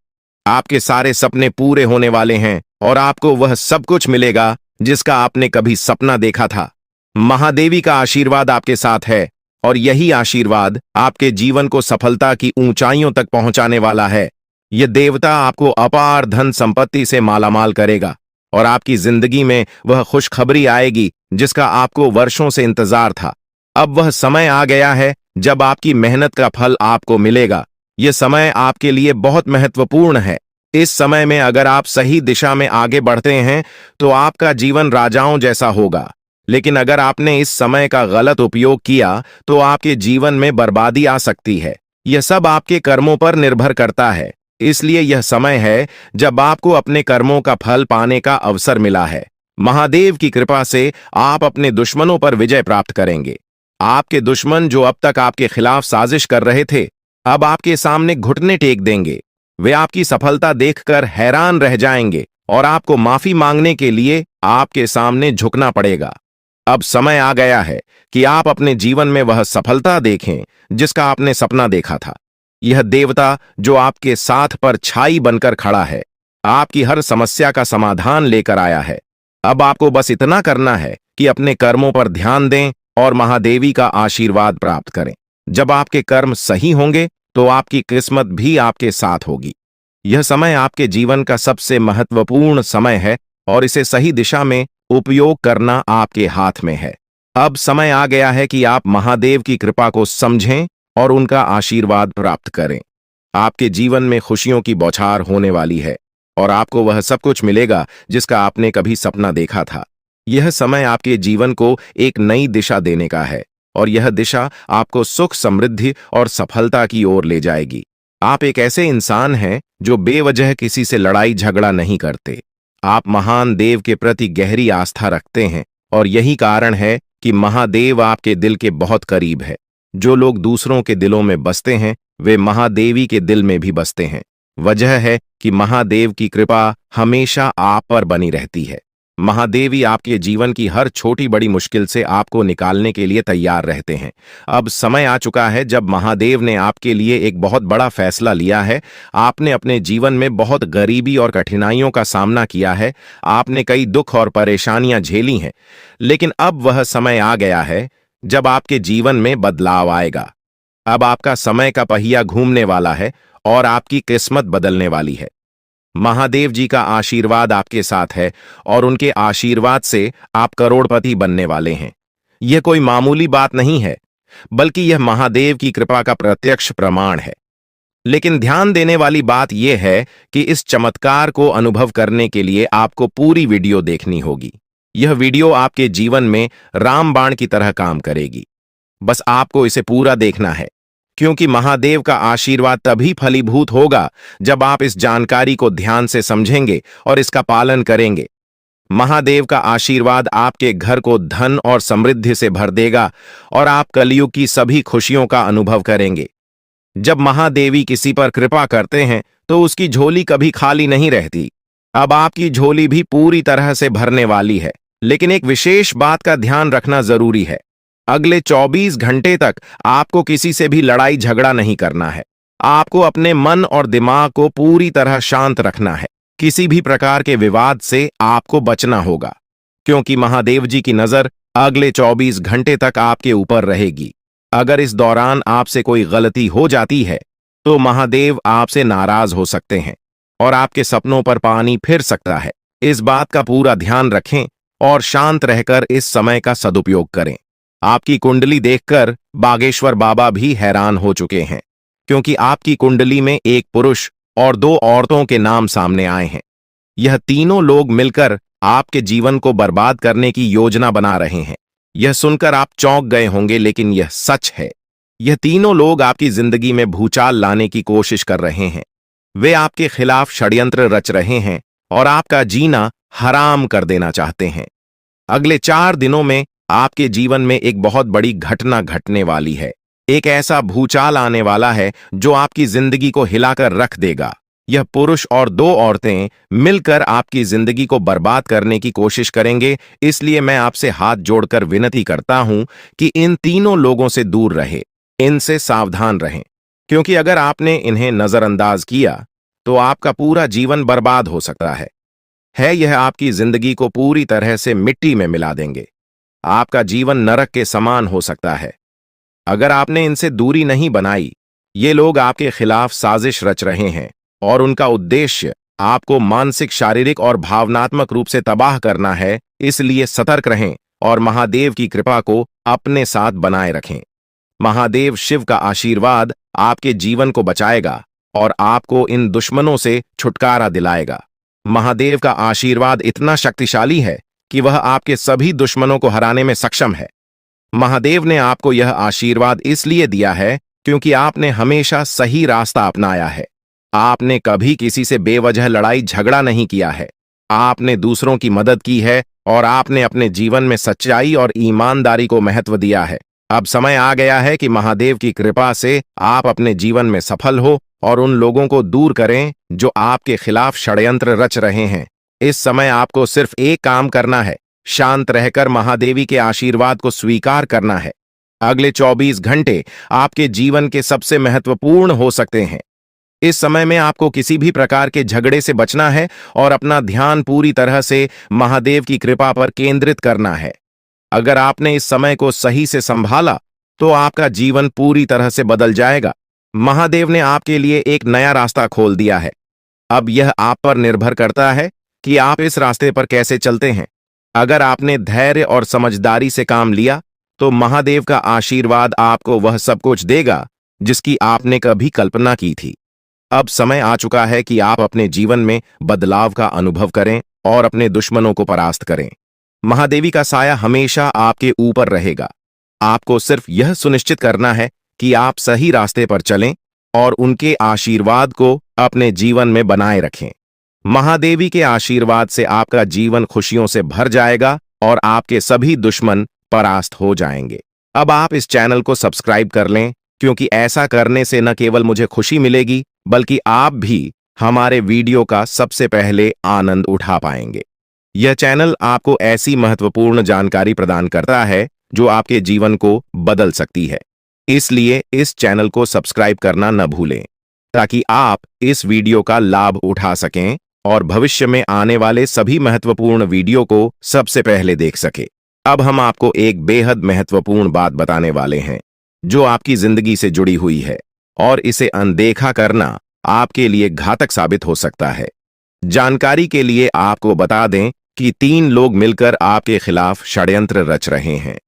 आपके सारे सपने पूरे होने वाले हैं और आपको वह सब कुछ मिलेगा जिसका आपने कभी सपना देखा था। महादेवी का आशीर्वाद आपके साथ है और यही आशीर्वाद आपके जीवन को सफलता की ऊंचाइयों तक पहुंचाने वाला है। यह देवता आपको अपार धन संपत्ति से मालामाल करेगा और आपकी जिंदगी में वह खुशखबरी आएगी जिसका आपको वर्षों से इंतजार था। अब वह समय आ गया है जब आपकी मेहनत का फल आपको मिलेगा। यह समय आपके लिए बहुत महत्वपूर्ण है। इस समय में अगर आप सही दिशा में आगे बढ़ते हैं तो आपका जीवन राजाओं जैसा होगा, लेकिन अगर आपने इस समय का गलत उपयोग किया तो आपके जीवन में बर्बादी आ सकती है। यह सब आपके कर्मों पर निर्भर करता है, इसलिए यह समय है जब आपको अपने कर्मों का फल पाने का अवसर मिला है। महादेव की कृपा से आप अपने दुश्मनों पर विजय प्राप्त करेंगे। आपके दुश्मन जो अब तक आपके खिलाफ साजिश कर रहे थे, अब आपके सामने घुटने टेक देंगे। वे आपकी सफलता देखकर हैरान रह जाएंगे और आपको माफी मांगने के लिए आपके सामने झुकना पड़ेगा। अब समय आ गया है कि आप अपने जीवन में वह सफलता देखें जिसका आपने सपना देखा था। यह देवता जो आपके साथ पर छाई बनकर खड़ा है, आपकी हर समस्या का समाधान लेकर आया है। अब आपको बस इतना करना है कि अपने कर्मों पर ध्यान दें और महादेवी का आशीर्वाद प्राप्त करें। जब आपके कर्म सही होंगे तो आपकी किस्मत भी आपके साथ होगी। यह समय आपके जीवन का सबसे महत्वपूर्ण समय है और इसे सही दिशा में उपयोग करना आपके हाथ में है। अब समय आ गया है कि आप महादेव की कृपा को समझें और उनका आशीर्वाद प्राप्त करें। आपके जीवन में खुशियों की बौछार होने वाली है और आपको वह सब कुछ मिलेगा जिसका आपने कभी सपना देखा था। यह समय आपके जीवन को एक नई दिशा देने का है और यह दिशा आपको सुख, समृद्धि और सफलता की ओर ले जाएगी। आप एक ऐसे इंसान हैं जो बेवजह किसी से लड़ाई झगड़ा नहीं करते। आप महान देव के प्रति गहरी आस्था रखते हैं और यही कारण है कि महादेव आपके दिल के बहुत करीब है। जो लोग दूसरों के दिलों में बसते हैं वे महादेवी के दिल में भी बसते हैं। वजह है कि महादेव की कृपा हमेशा आप पर बनी रहती है। महादेवी आपके जीवन की हर छोटी बड़ी मुश्किल से आपको निकालने के लिए तैयार रहते हैं। अब समय आ चुका है जब महादेव ने आपके लिए एक बहुत बड़ा फैसला लिया है। आपने अपने जीवन में बहुत गरीबी और कठिनाइयों का सामना किया है। आपने कई दुख और परेशानियां झेली हैं, लेकिन अब वह समय आ गया है जब आपके जीवन में बदलाव आएगा। अब आपका समय का पहिया घूमने वाला है और आपकी किस्मत बदलने वाली है। महादेव जी का आशीर्वाद आपके साथ है और उनके आशीर्वाद से आप करोड़पति बनने वाले हैं। यह कोई मामूली बात नहीं है, बल्कि यह महादेव की कृपा का प्रत्यक्ष प्रमाण है। लेकिन ध्यान देने वाली बात यह है कि इस चमत्कार को अनुभव करने के लिए आपको पूरी वीडियो देखनी होगी। यह वीडियो आपके जीवन में रामबाण की तरह काम करेगी। बस आपको इसे पूरा देखना है, क्योंकि महादेव का आशीर्वाद तभी फलीभूत होगा जब आप इस जानकारी को ध्यान से समझेंगे और इसका पालन करेंगे। महादेव का आशीर्वाद आपके घर को धन और समृद्धि से भर देगा और आप कलयुग की सभी खुशियों का अनुभव करेंगे। जब महादेवी किसी पर कृपा करते हैं तो उसकी झोली कभी खाली नहीं रहती। अब आपकी झोली भी पूरी तरह से भरने वाली है, लेकिन एक विशेष बात का ध्यान रखना जरूरी है। अगले 24 घंटे तक आपको किसी से भी लड़ाई झगड़ा नहीं करना है। आपको अपने मन और दिमाग को पूरी तरह शांत रखना है। किसी भी प्रकार के विवाद से आपको बचना होगा, क्योंकि महादेव जी की नजर अगले 24 घंटे तक आपके ऊपर रहेगी। अगर इस दौरान आपसे कोई गलती हो जाती है तो महादेव आपसे नाराज हो सकते हैं और आपके सपनों पर पानी फिर सकता है। इस बात का पूरा ध्यान रखें और शांत रहकर इस समय का सदुपयोग करें। आपकी कुंडली देखकर बागेश्वर बाबा भी हैरान हो चुके हैं, क्योंकि आपकी कुंडली में एक पुरुष और 2 औरतों के नाम सामने आए हैं। यह तीनों लोग मिलकर आपके जीवन को बर्बाद करने की योजना बना रहे हैं। यह सुनकर आप चौंक गए होंगे, लेकिन यह सच है। यह तीनों लोग आपकी जिंदगी में भूचाल लाने की कोशिश कर रहे हैं। वे आपके खिलाफ षड्यंत्र रच रहे हैं और आपका जीना हराम कर देना चाहते हैं। अगले 4 दिनों में आपके जीवन में एक बहुत बड़ी घटना घटने वाली है। एक ऐसा भूचाल आने वाला है जो आपकी जिंदगी को हिलाकर रख देगा। यह पुरुष और 2 औरतें मिलकर आपकी जिंदगी को बर्बाद करने की कोशिश करेंगे। इसलिए मैं आपसे हाथ जोड़कर विनती करता हूं कि इन तीनों लोगों से दूर रहे, इनसे सावधान रहें, क्योंकि अगर आपने इन्हें नजरअंदाज किया तो आपका पूरा जीवन बर्बाद हो सकता है। यह आपकी जिंदगी को पूरी तरह से मिट्टी में मिला देंगे। आपका जीवन नरक के समान हो सकता है। अगर आपने इनसे दूरी नहीं बनाई, ये लोग आपके खिलाफ साजिश रच रहे हैं और उनका उद्देश्य आपको मानसिक, शारीरिक और भावनात्मक रूप से तबाह करना है। इसलिए सतर्क रहें और महादेव की कृपा को अपने साथ बनाए रखें। महादेव शिव का आशीर्वाद आपके जीवन को बचाएगा और आपको इन दुश्मनों से छुटकारा दिलाएगा। महादेव का आशीर्वाद इतना शक्तिशाली है कि वह आपके सभी दुश्मनों को हराने में सक्षम है। महादेव ने आपको यह आशीर्वाद इसलिए दिया है क्योंकि आपने हमेशा सही रास्ता अपनाया है। आपने कभी किसी से बेवजह लड़ाई झगड़ा नहीं किया है। आपने दूसरों की मदद की है और आपने अपने जीवन में सच्चाई और ईमानदारी को महत्व दिया है। अब समय आ गया है कि महादेव की कृपा से आप अपने जीवन में सफल हो और उन लोगों को दूर करें जो आपके खिलाफ षड्यंत्र रच रहे हैं। इस समय आपको सिर्फ एक काम करना है, शांत रहकर महादेवी के आशीर्वाद को स्वीकार करना है। अगले 24 घंटे आपके जीवन के सबसे महत्वपूर्ण हो सकते हैं। इस समय में आपको किसी भी प्रकार के झगड़े से बचना है और अपना ध्यान पूरी तरह से महादेव की कृपा पर केंद्रित करना है। अगर आपने इस समय को सही से संभाला तो आपका जीवन पूरी तरह से बदल जाएगा। महादेव ने आपके लिए एक नया रास्ता खोल दिया है। अब यह आप पर निर्भर करता है कि आप इस रास्ते पर कैसे चलते हैं। अगर आपने धैर्य और समझदारी से काम लिया तो महादेव का आशीर्वाद आपको वह सब कुछ देगा जिसकी आपने कभी कल्पना की थी। अब समय आ चुका है कि आप अपने जीवन में बदलाव का अनुभव करें और अपने दुश्मनों को परास्त करें। महादेवी का साया हमेशा आपके ऊपर रहेगा। आपको सिर्फ यह सुनिश्चित करना है कि आप सही रास्ते पर चलें और उनके आशीर्वाद को अपने जीवन में बनाए रखें। महादेवी के आशीर्वाद से आपका जीवन खुशियों से भर जाएगा और आपके सभी दुश्मन परास्त हो जाएंगे। अब आप इस चैनल को सब्सक्राइब कर लें, क्योंकि ऐसा करने से न केवल मुझे खुशी मिलेगी बल्कि आप भी हमारे वीडियो का सबसे पहले आनंद उठा पाएंगे। यह चैनल आपको ऐसी महत्वपूर्ण जानकारी प्रदान करता है जो आपके जीवन को बदल सकती है। इसलिए इस चैनल को सब्सक्राइब करना न भूलें ताकि आप इस वीडियो का लाभ उठा सकें और भविष्य में आने वाले सभी महत्वपूर्ण वीडियो को सबसे पहले देख सके। अब हम आपको एक बेहद महत्वपूर्ण बात बताने वाले हैं जो आपकी जिंदगी से जुड़ी हुई है और इसे अनदेखा करना आपके लिए घातक साबित हो सकता है। जानकारी के लिए आपको बता दें कि 3 लोग मिलकर आपके खिलाफ षड्यंत्र रच रहे हैं।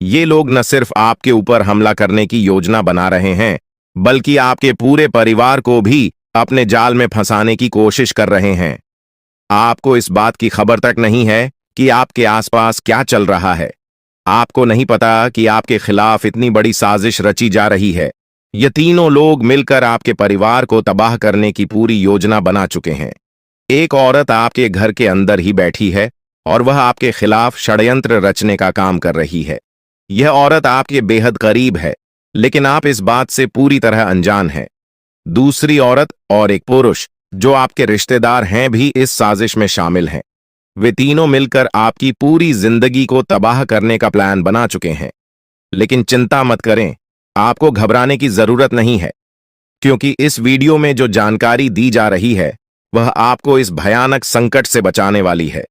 ये लोग न सिर्फ आपके ऊपर हमला करने की योजना बना रहे हैं बल्कि आपके पूरे परिवार को भी अपने जाल में फंसाने की कोशिश कर रहे हैं। आपको इस बात की खबर तक नहीं है कि आपके आसपास क्या चल रहा है। आपको नहीं पता कि आपके खिलाफ इतनी बड़ी साजिश रची जा रही है। ये तीनों लोग मिलकर आपके परिवार को तबाह करने की पूरी योजना बना चुके हैं। एक औरत आपके घर के अंदर ही बैठी है और वह आपके खिलाफ षड्यंत्र रचने का काम कर रही है। यह औरत आपके बेहद करीब है, लेकिन आप इस बात से पूरी तरह अनजान हैं। दूसरी औरत और एक पुरुष जो आपके रिश्तेदार हैं भी इस साजिश में शामिल हैं। वे तीनों मिलकर आपकी पूरी जिंदगी को तबाह करने का प्लान बना चुके हैं। लेकिन चिंता मत करें, आपको घबराने की जरूरत नहीं है, क्योंकि इस वीडियो में जो जानकारी दी जा रही है वह आपको इस भयानक संकट से बचाने वाली है।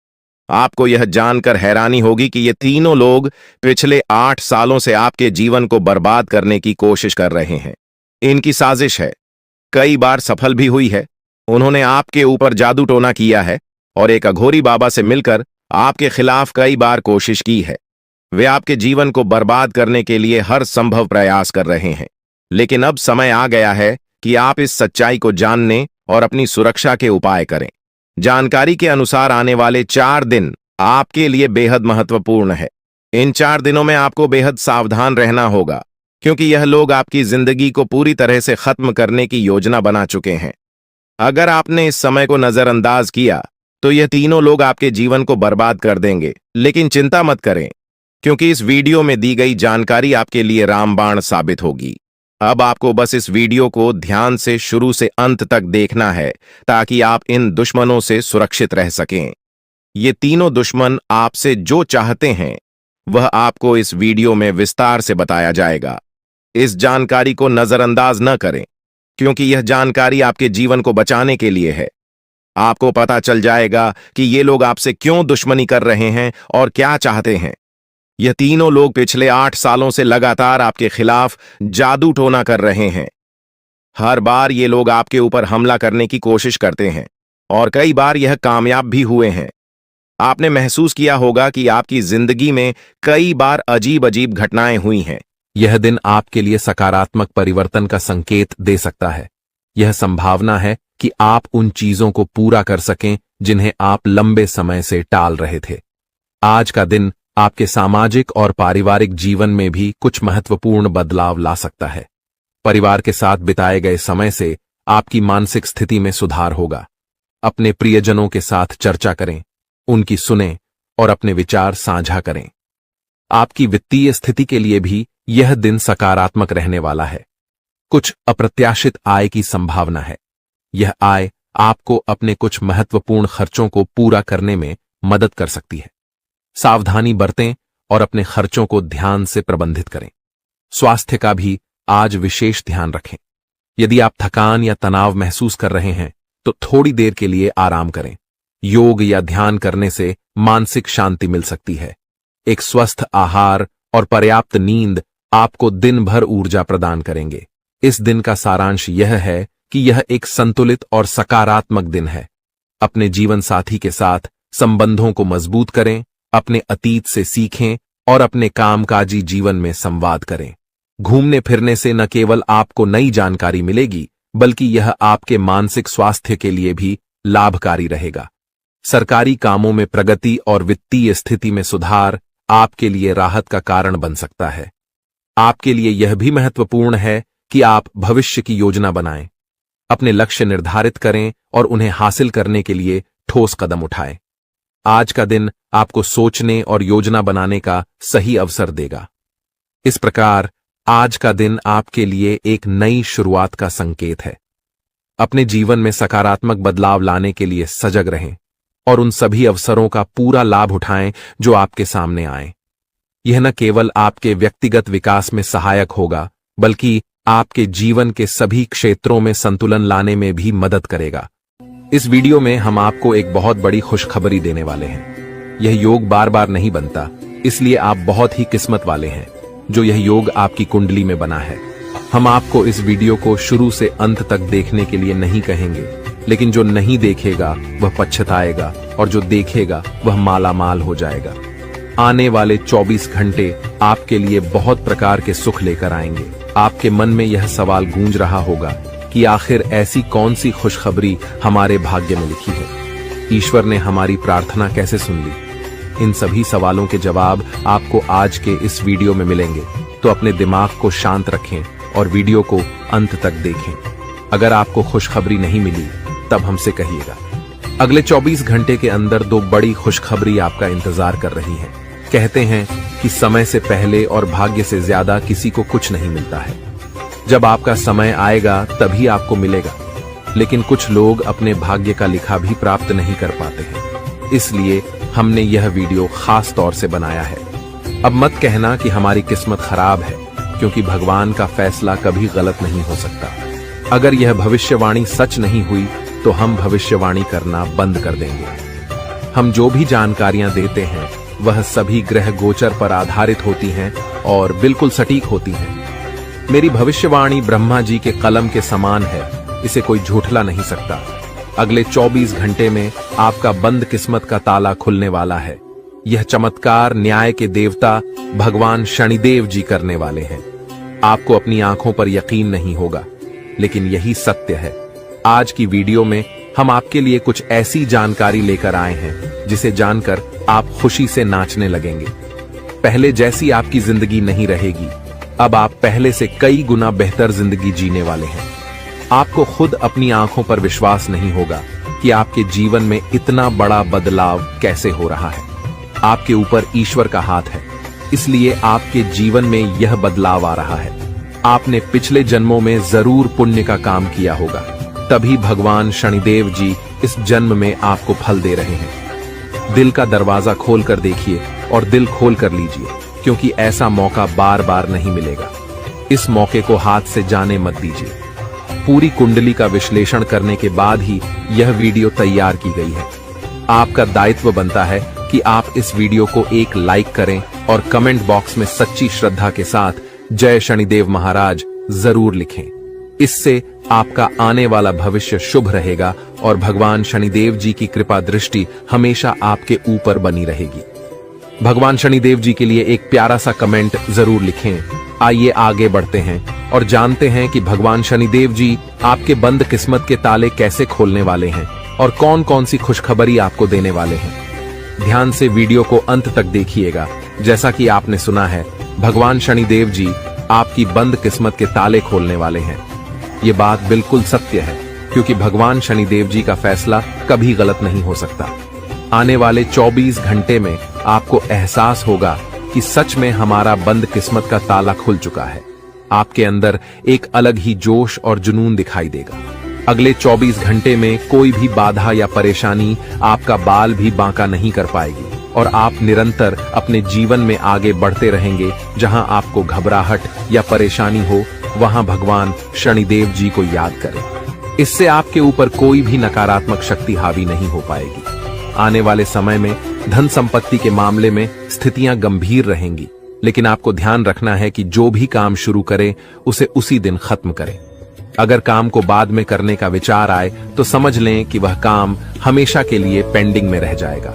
आपको यह जानकर हैरानी होगी कि ये तीनों लोग पिछले 8 सालों से आपके जीवन को बर्बाद करने की कोशिश कर रहे हैं। इनकी साजिश है, कई बार सफल भी हुई है। उन्होंने आपके ऊपर जादू टोना किया है और एक अघोरी बाबा से मिलकर आपके खिलाफ कई बार कोशिश की है। वे आपके जीवन को बर्बाद करने के लिए हर संभव प्रयास कर रहे हैं। लेकिन अब समय आ गया है कि आप इस सच्चाई को जानने और अपनी सुरक्षा के उपाय करें। जानकारी के अनुसार आने वाले 4 दिन आपके लिए बेहद महत्वपूर्ण है। इन 4 दिनों में आपको बेहद सावधान रहना होगा, क्योंकि यह लोग आपकी जिंदगी को पूरी तरह से खत्म करने की योजना बना चुके हैं। अगर आपने इस समय को नजरअंदाज किया तो यह तीनों लोग आपके जीवन को बर्बाद कर देंगे। लेकिन चिंता मत करें, क्योंकि इस वीडियो में दी गई जानकारी आपके लिए रामबाण साबित होगी। अब आपको बस इस वीडियो को ध्यान से शुरू से अंत तक देखना है ताकि आप इन दुश्मनों से सुरक्षित रह सकें। ये तीनों दुश्मन आपसे जो चाहते हैं वह आपको इस वीडियो में विस्तार से बताया जाएगा। इस जानकारी को नजरअंदाज न करें, क्योंकि यह जानकारी आपके जीवन को बचाने के लिए है। आपको पता चल जाएगा कि ये लोग आपसे क्यों दुश्मनी कर रहे हैं और क्या चाहते हैं। यह तीनों लोग पिछले 8 सालों से लगातार आपके खिलाफ जादू टोना कर रहे हैं। हर बार ये लोग आपके ऊपर हमला करने की कोशिश करते हैं और कई बार यह कामयाब भी हुए हैं। आपने महसूस किया होगा कि आपकी जिंदगी में कई बार अजीब अजीब घटनाएं हुई हैं। यह दिन आपके लिए सकारात्मक परिवर्तन का संकेत दे सकता है। यह संभावना है कि आप उन चीजों को पूरा कर सकें जिन्हें आप लंबे समय से टाल रहे थे। आज का दिन आपके सामाजिक और पारिवारिक जीवन में भी कुछ महत्वपूर्ण बदलाव ला सकता है। परिवार के साथ बिताए गए समय से आपकी मानसिक स्थिति में सुधार होगा। अपने प्रियजनों के साथ चर्चा करें, उनकी सुनें और अपने विचार साझा करें। आपकी वित्तीय स्थिति के लिए भी यह दिन सकारात्मक रहने वाला है। कुछ अप्रत्याशित आय की संभावना है। यह आय आपको अपने कुछ महत्वपूर्ण खर्चों को पूरा करने में मदद कर सकती है। सावधानी बरतें और अपने खर्चों को ध्यान से प्रबंधित करें। स्वास्थ्य का भी आज विशेष ध्यान रखें। यदि आप थकान या तनाव महसूस कर रहे हैं तो थोड़ी देर के लिए आराम करें। योग या ध्यान करने से मानसिक शांति मिल सकती है। एक स्वस्थ आहार और पर्याप्त नींद आपको दिन भर ऊर्जा प्रदान करेंगे। इस दिन का सारांश यह है कि यह एक संतुलित और सकारात्मक दिन है। अपने जीवन साथी के साथ संबंधों को मजबूत करें, अपने अतीत से सीखें और अपने कामकाजी जीवन में संवाद करें। घूमने फिरने से न केवल आपको नई जानकारी मिलेगी, बल्कि यह आपके मानसिक स्वास्थ्य के लिए भी लाभकारी रहेगा। सरकारी कामों में प्रगति और वित्तीय स्थिति में सुधार आपके लिए राहत का कारण बन सकता है। आपके लिए यह भी महत्वपूर्ण है कि आप भविष्य की योजना बनाएं, अपने लक्ष्य निर्धारित करें और उन्हें हासिल करने के लिए ठोस कदम उठाएं। आज का दिन आपको सोचने और योजना बनाने का सही अवसर देगा। इस प्रकार आज का दिन आपके लिए एक नई शुरुआत का संकेत है। अपने जीवन में सकारात्मक बदलाव लाने के लिए सजग रहें और उन सभी अवसरों का पूरा लाभ उठाएं जो आपके सामने आएं। यह न केवल आपके व्यक्तिगत विकास में सहायक होगा, बल्कि आपके जीवन के सभी क्षेत्रों में संतुलन लाने में भी मदद करेगा। इस वीडियो में हम आपको एक बहुत बड़ी खुशखबरी देने वाले हैं। यह योग बार बार नहीं बनता, इसलिए आप बहुत ही किस्मत वाले हैं जो यह योग आपकी कुंडली में बना है। हम आपको इस वीडियो को शुरू से अंत तक देखने के लिए नहीं कहेंगे, लेकिन जो नहीं देखेगा वह पछताएगा और जो देखेगा वह माला माल हो जाएगा। आने वाले 24 घंटे आपके लिए बहुत प्रकार के सुख लेकर आएंगे। आपके मन में यह सवाल गूंज रहा होगा कि आखिर ऐसी कौन सी खुशखबरी हमारे भाग्य में लिखी है। ईश्वर ने हमारी प्रार्थना कैसे सुन ली? इन सभी सवालों के जवाब आपको आज के इस वीडियो में मिलेंगे, तो अपने दिमाग को शांत रखें और वीडियो को अंत तक देखें। अगर आपको खुशखबरी नहीं मिली तब हमसे कहिएगा। अगले 24 घंटे के अंदर 2 बड़ी खुशखबरी आपका इंतजार कर रही है। कहते हैं कि समय से पहले और भाग्य से ज्यादा किसी को कुछ नहीं मिलता है। जब आपका समय आएगा तभी आपको मिलेगा, लेकिन कुछ लोग अपने भाग्य का लिखा भी प्राप्त नहीं कर पाते हैं। इसलिए हमने यह वीडियो खास तौर से बनाया है। अब मत कहना कि हमारी किस्मत खराब है, क्योंकि भगवान का फैसला कभी गलत नहीं हो सकता। अगर यह भविष्यवाणी सच नहीं हुई तो हम भविष्यवाणी करना बंद कर देंगे। हम जो भी जानकारियां देते हैं वह सभी ग्रह गोचर पर आधारित होती हैं और बिल्कुल सटीक होती हैं। मेरी भविष्यवाणी ब्रह्मा जी के कलम के समान है, इसे कोई झूठला नहीं सकता। अगले 24 घंटे में आपका बंद किस्मत का ताला खुलने वाला है। यह चमत्कार न्याय के देवता भगवान शनिदेव जी करने वाले हैं। आपको अपनी आंखों पर यकीन नहीं होगा, लेकिन यही सत्य है। आज की वीडियो में हम आपके लिए कुछ ऐसी जानकारी लेकर आए हैं जिसे जानकर आप खुशी से नाचने लगेंगे। पहले जैसी आपकी जिंदगी नहीं रहेगी। अब आप पहले से कई गुना बेहतर जिंदगी जीने वाले हैं। आपको खुद अपनी आंखों पर विश्वास नहीं होगा कि आपके जीवन में इतना बड़ा बदलाव कैसे हो रहा है। आपके ऊपर ईश्वर का हाथ है, इसलिए आपके जीवन में यह बदलाव आ रहा है। आपने पिछले जन्मों में जरूर पुण्य का काम किया होगा, तभी भगवान शनिदेव जी इस जन्म में आपको फल दे रहे हैं। दिल का दरवाजा खोल कर देखिए और दिल खोल कर लीजिए, क्योंकि ऐसा मौका बार बार नहीं मिलेगा। इस मौके को हाथ से जाने मत दीजिए। पूरी कुंडली का विश्लेषण करने के बाद ही यह वीडियो तैयार की गई है। आपका दायित्व बनता है कि आप इस वीडियो को एक लाइक करें और कमेंट बॉक्स में सच्ची श्रद्धा के साथ जय शनिदेव महाराज जरूर लिखें। इससे आपका आने वाला भविष्य शुभ रहेगा और भगवान शनिदेव जी की कृपा दृष्टि हमेशा आपके ऊपर बनी रहेगी। भगवान शनिदेव जी के लिए एक प्यारा सा कमेंट जरूर लिखें। आइए आगे बढ़ते हैं और जानते हैं कि भगवान शनिदेव जी आपके बंद किस्मत के ताले कैसे खोलने वाले हैं और कौन कौन सी खुशखबरी आपको देने वाले हैं। ध्यान से वीडियो को अंत तक देखिएगा। जैसा कि आपने सुना है, भगवान शनिदेव जी आपकी बंद किस्मत के ताले खोलने वाले हैं। ये बात बिल्कुल सत्य है, क्योंकि भगवान शनिदेव जी का फैसला कभी गलत नहीं हो सकता। आने वाले 24 घंटे में आपको एहसास होगा कि सच में हमारा बंद किस्मत का ताला खुल चुका है। आपके अंदर एक अलग ही जोश और जुनून दिखाई देगा। अगले 24 घंटे में कोई भी बाधा या परेशानी आपका बाल भी बांका नहीं कर पाएगी और आप निरंतर अपने जीवन में आगे बढ़ते रहेंगे। जहां आपको घबराहट या परेशानी हो, वहां भगवान शनिदेव जी को याद करें। इससे आपके ऊपर कोई भी नकारात्मक शक्ति हावी नहीं हो पाएगी। आने वाले समय में धन संपत्ति के मामले में स्थितियां गंभीर रहेंगी, लेकिन आपको ध्यान रखना है कि जो भी काम शुरू करें उसे उसी दिन खत्म करें। अगर काम को बाद में करने का विचार आए तो समझ लें कि वह काम हमेशा के लिए पेंडिंग में रह जाएगा।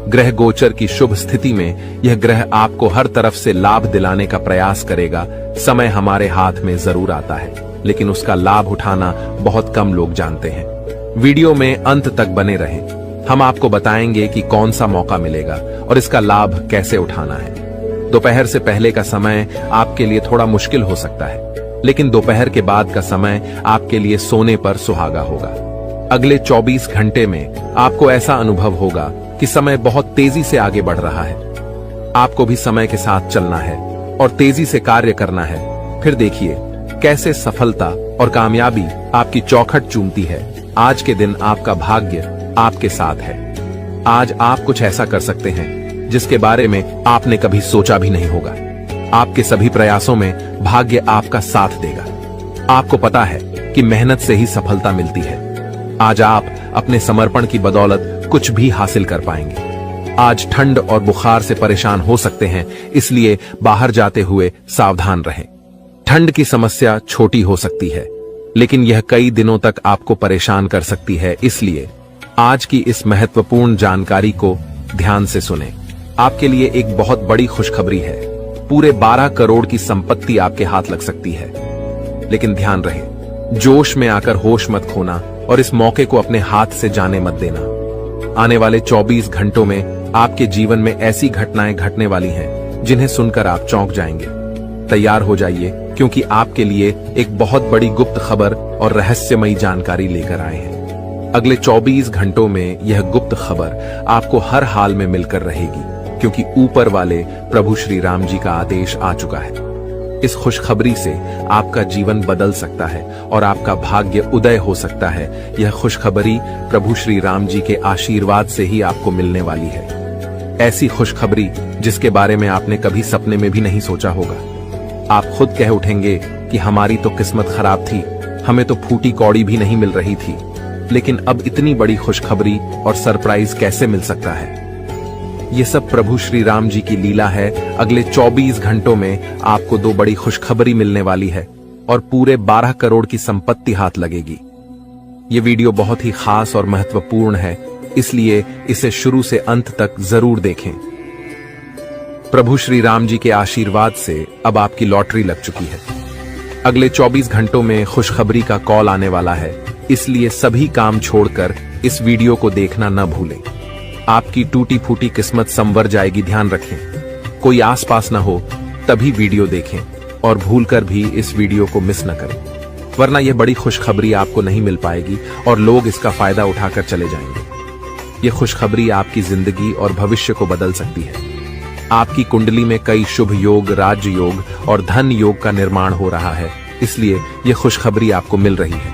ग्रह गोचर की शुभ स्थिति में यह ग्रह आपको हर तरफ से लाभ दिलाने का प्रयास करेगा। समय हमारे हाथ में जरूर आता है, लेकिन उसका लाभ उठाना बहुत कम लोग जानते हैं। वीडियो में अंत तक बने रहें। हम आपको बताएंगे कि कौन सा मौका मिलेगा और इसका लाभ कैसे उठाना है। दोपहर से पहले का समय आपके लिए थोड़ा मुश्किल हो सकता है, लेकिन दोपहर के बाद का समय आपके लिए सोने पर सुहागा होगा। अगले 24 घंटे में आपको ऐसा अनुभव होगा कि समय बहुत तेजी से आगे बढ़ रहा है। आपको भी समय के साथ चलना है और तेजी से कार्य करना है। फिर देखिए कैसे सफलता और कामयाबी आपकी चौखट चूमती है। आज के दिन आपका भाग्य आपके साथ है। आज आप कुछ ऐसा कर सकते हैं जिसके बारे में आपने कभी सोचा भी नहीं होगा। आपके सभी प्रयासों में भाग्य आपका साथ देगा। आपको पता है कि मेहनत से ही सफलता मिलती है। आज आप अपने समर्पण की बदौलत कुछ भी हासिल कर पाएंगे। आज ठंड और बुखार से परेशान हो सकते हैं, इसलिए बाहर जाते हुए सावधान रहें। ठंड की समस्या छोटी हो सकती है, लेकिन यह कई दिनों तक आपको परेशान कर सकती है। इसलिए आज की इस महत्वपूर्ण जानकारी को ध्यान से सुनें। आपके लिए एक बहुत बड़ी खुशखबरी है। पूरे 12 करोड़ की संपत्ति आपके हाथ लग सकती है। लेकिन ध्यान रहे, जोश में आकर होश मत खोना और इस मौके को अपने हाथ से जाने मत देना। आने वाले 24 घंटों में आपके जीवन में ऐसी घटनाएं घटने वाली हैं जिन्हें सुनकर आप चौंक जाएंगे। तैयार हो जाइए, क्योंकि आपके लिए एक बहुत बड़ी गुप्त खबर और रहस्यमयी जानकारी लेकर आए हैं। अगले 24 घंटों में यह गुप्त खबर आपको हर हाल में मिलकर रहेगी, क्योंकि ऊपर वाले प्रभु श्री राम जी का आदेश आ चुका है। इस खुशखबरी से आपका जीवन बदल सकता है और आपका भाग्य उदय हो सकता है। यह खुशखबरी प्रभु श्री राम जी के आशीर्वाद से ही आपको मिलने वाली है। ऐसी खुशखबरी जिसके बारे में आपने कभी सपने में भी नहीं सोचा होगा। आप खुद कह उठेंगे कि हमारी तो किस्मत खराब थी, हमें तो फूटी कौड़ी भी नहीं मिल रही थी, लेकिन अब इतनी बड़ी खुशखबरी और सरप्राइज कैसे मिल सकता है। ये सब प्रभु श्री राम जी की लीला है। अगले 24 घंटों में आपको 2 बड़ी खुशखबरी मिलने वाली है और पूरे 12 करोड़ की संपत्ति हाथ लगेगी। ये वीडियो बहुत ही खास और महत्वपूर्ण है, इसलिए इसे शुरू से अंत तक जरूर देखें। प्रभु श्री राम जी के आशीर्वाद से अब आपकी लॉटरी लग चुकी है। अगले 24 घंटों में खुशखबरी का कॉल आने वाला है, इसलिए सभी काम छोड़कर इस वीडियो को देखना न भूलें। आपकी टूटी फूटी किस्मत संवर जाएगी, ध्यान रखें। कोई आसपास न हो तभी वीडियो देखें और भूलकर भी इस वीडियो को मिस न करें, वरना यह बड़ी खुशखबरी आपको नहीं मिल पाएगी और लोग इसका फायदा उठाकर चले जाएंगे। यह खुशखबरी आपकी जिंदगी और भविष्य को बदल सकती है। आपकी कुंडली में कई शुभ योग, राज्य योग और धन योग का निर्माण हो रहा है, इसलिए यह खुशखबरी आपको मिल रही है।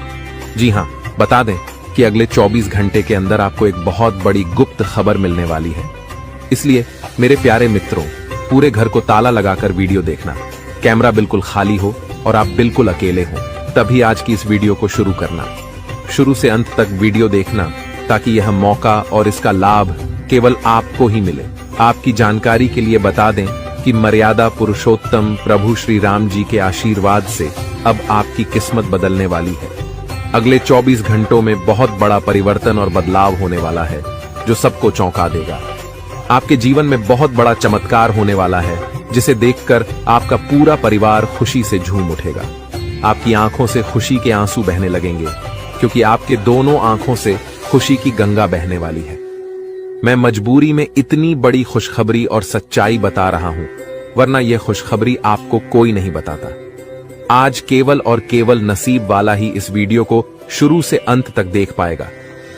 जी हाँ, बता दें कि अगले 24 घंटे के अंदर आपको एक बहुत बड़ी गुप्त खबर मिलने वाली है। इसलिए मेरे प्यारे मित्रों, पूरे घर को ताला लगाकर वीडियो देखना। कैमरा बिल्कुल खाली हो और आप बिल्कुल अकेले हो, तभी आज की इस वीडियो को शुरू करना। शुरू से अंत तक वीडियो देखना, ताकि यह मौका और इसका लाभ केवल आपको ही मिले। आपकी जानकारी के लिए बता दें कि मर्यादा पुरुषोत्तम प्रभु श्री राम जी के आशीर्वाद से अब आपकी किस्मत बदलने वाली है। अगले 24 घंटों में बहुत बड़ा परिवर्तन और बदलाव होने वाला है, जो सबको चौंका देगा। आपके जीवन में बहुत बड़ा चमत्कार होने वाला है, जिसे देखकर आपका पूरा परिवार खुशी से झूम उठेगा। आपकी आंखों से खुशी के आंसू बहने लगेंगे, क्योंकि आपके दोनों आंखों से खुशी की गंगा बहने वाली है। मैं मजबूरी में इतनी बड़ी खुशखबरी और सच्चाई बता रहा हूं, वरना यह खुशखबरी आपको कोई नहीं बताता। आज केवल और केवल नसीब वाला ही इस वीडियो को शुरू से अंत तक देख पाएगा,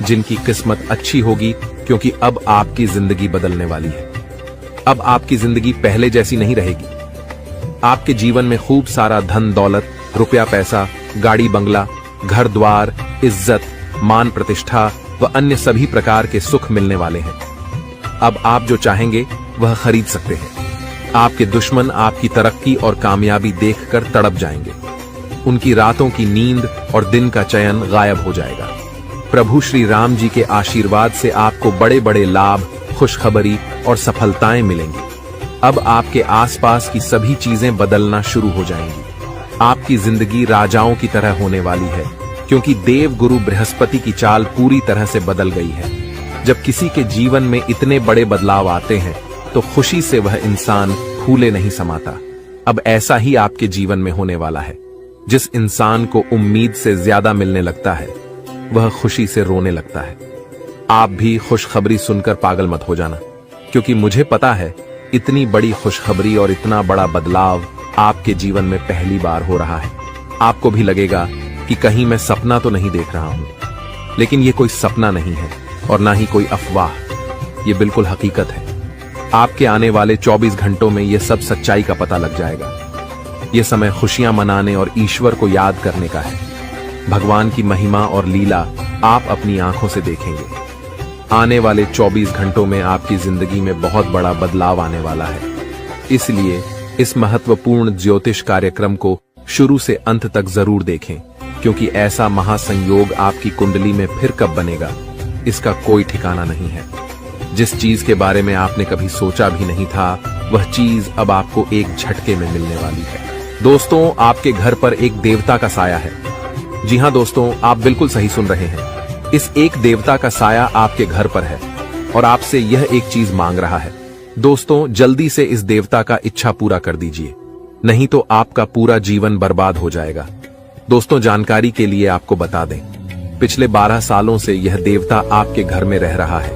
जिनकी किस्मत अच्छी होगी, क्योंकि अब आपकी जिंदगी बदलने वाली है। अब आपकी जिंदगी पहले जैसी नहीं रहेगी। आपके जीवन में खूब सारा धन दौलत, रुपया पैसा, गाड़ी बंगला, घर द्वार, इज्जत, मान प्रतिष्ठा व अन्य सभी प्रकार के सुख मिलने वाले हैं। अब आप जो चाहेंगे वह खरीद सकते हैं। आपके दुश्मन आपकी तरक्की और कामयाबी देखकर तड़प जाएंगे। उनकी रातों की नींद और दिन का चयन गायब हो जाएगा। प्रभु श्री राम जी के आशीर्वाद से आपको बड़े बड़े लाभ, खुशखबरी और सफलताएं मिलेंगी। अब आपके आसपास की सभी चीजें बदलना शुरू हो जाएंगी। आपकी जिंदगी राजाओं की तरह होने वाली है, क्योंकि देव गुरु बृहस्पति की चाल पूरी तरह से बदल गई है। जब किसी के जीवन में इतने बड़े बदलाव आते हैं तो खुशी से वह इंसान फूले नहीं समाता। अब ऐसा ही आपके जीवन में होने वाला है। जिस इंसान को उम्मीद से ज्यादा मिलने लगता है वह खुशी से रोने लगता है। आप भी खुशखबरी सुनकर पागल मत हो जाना, क्योंकि मुझे पता है इतनी बड़ी खुशखबरी और इतना बड़ा बदलाव आपके जीवन में पहली बार हो रहा है। आपको भी लगेगा कि कहीं मैं सपना तो नहीं देख रहा हूं, लेकिन ये कोई सपना नहीं है और ना ही कोई अफवाह, ये बिल्कुल हकीकत है। आपके आने वाले 24 घंटों में यह सब सच्चाई का पता लग जाएगा। यह समय खुशियां मनाने और ईश्वर को याद करने का है। भगवान की महिमा और लीला आप अपनी आंखों से देखेंगे। आने वाले 24 घंटों में आपकी जिंदगी में बहुत बड़ा बदलाव आने वाला है। इसलिए इस महत्वपूर्ण ज्योतिष कार्यक्रम को शुरू से अंत तक जरूर देखें, क्योंकि ऐसा महासंयोग आपकी कुंडली में फिर कब बनेगा इसका कोई ठिकाना नहीं है। जिस चीज के बारे में आपने कभी सोचा भी नहीं था, वह चीज अब आपको एक झटके में मिलने वाली है। दोस्तों, आपके घर पर एक देवता का साया है। जी हां दोस्तों, आप बिल्कुल सही सुन रहे हैं। इस एक देवता का साया आपके घर पर है और आपसे यह एक चीज मांग रहा है। दोस्तों, जल्दी से इस देवता का इच्छा पूरा कर दीजिए, नहीं तो आपका पूरा जीवन बर्बाद हो जाएगा। दोस्तों, जानकारी के लिए आपको बता दें, पिछले 12 सालों से यह देवता आपके घर में रह रहा है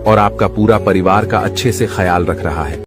और आपका पूरा परिवार का अच्छे से ख्याल रख रहा है।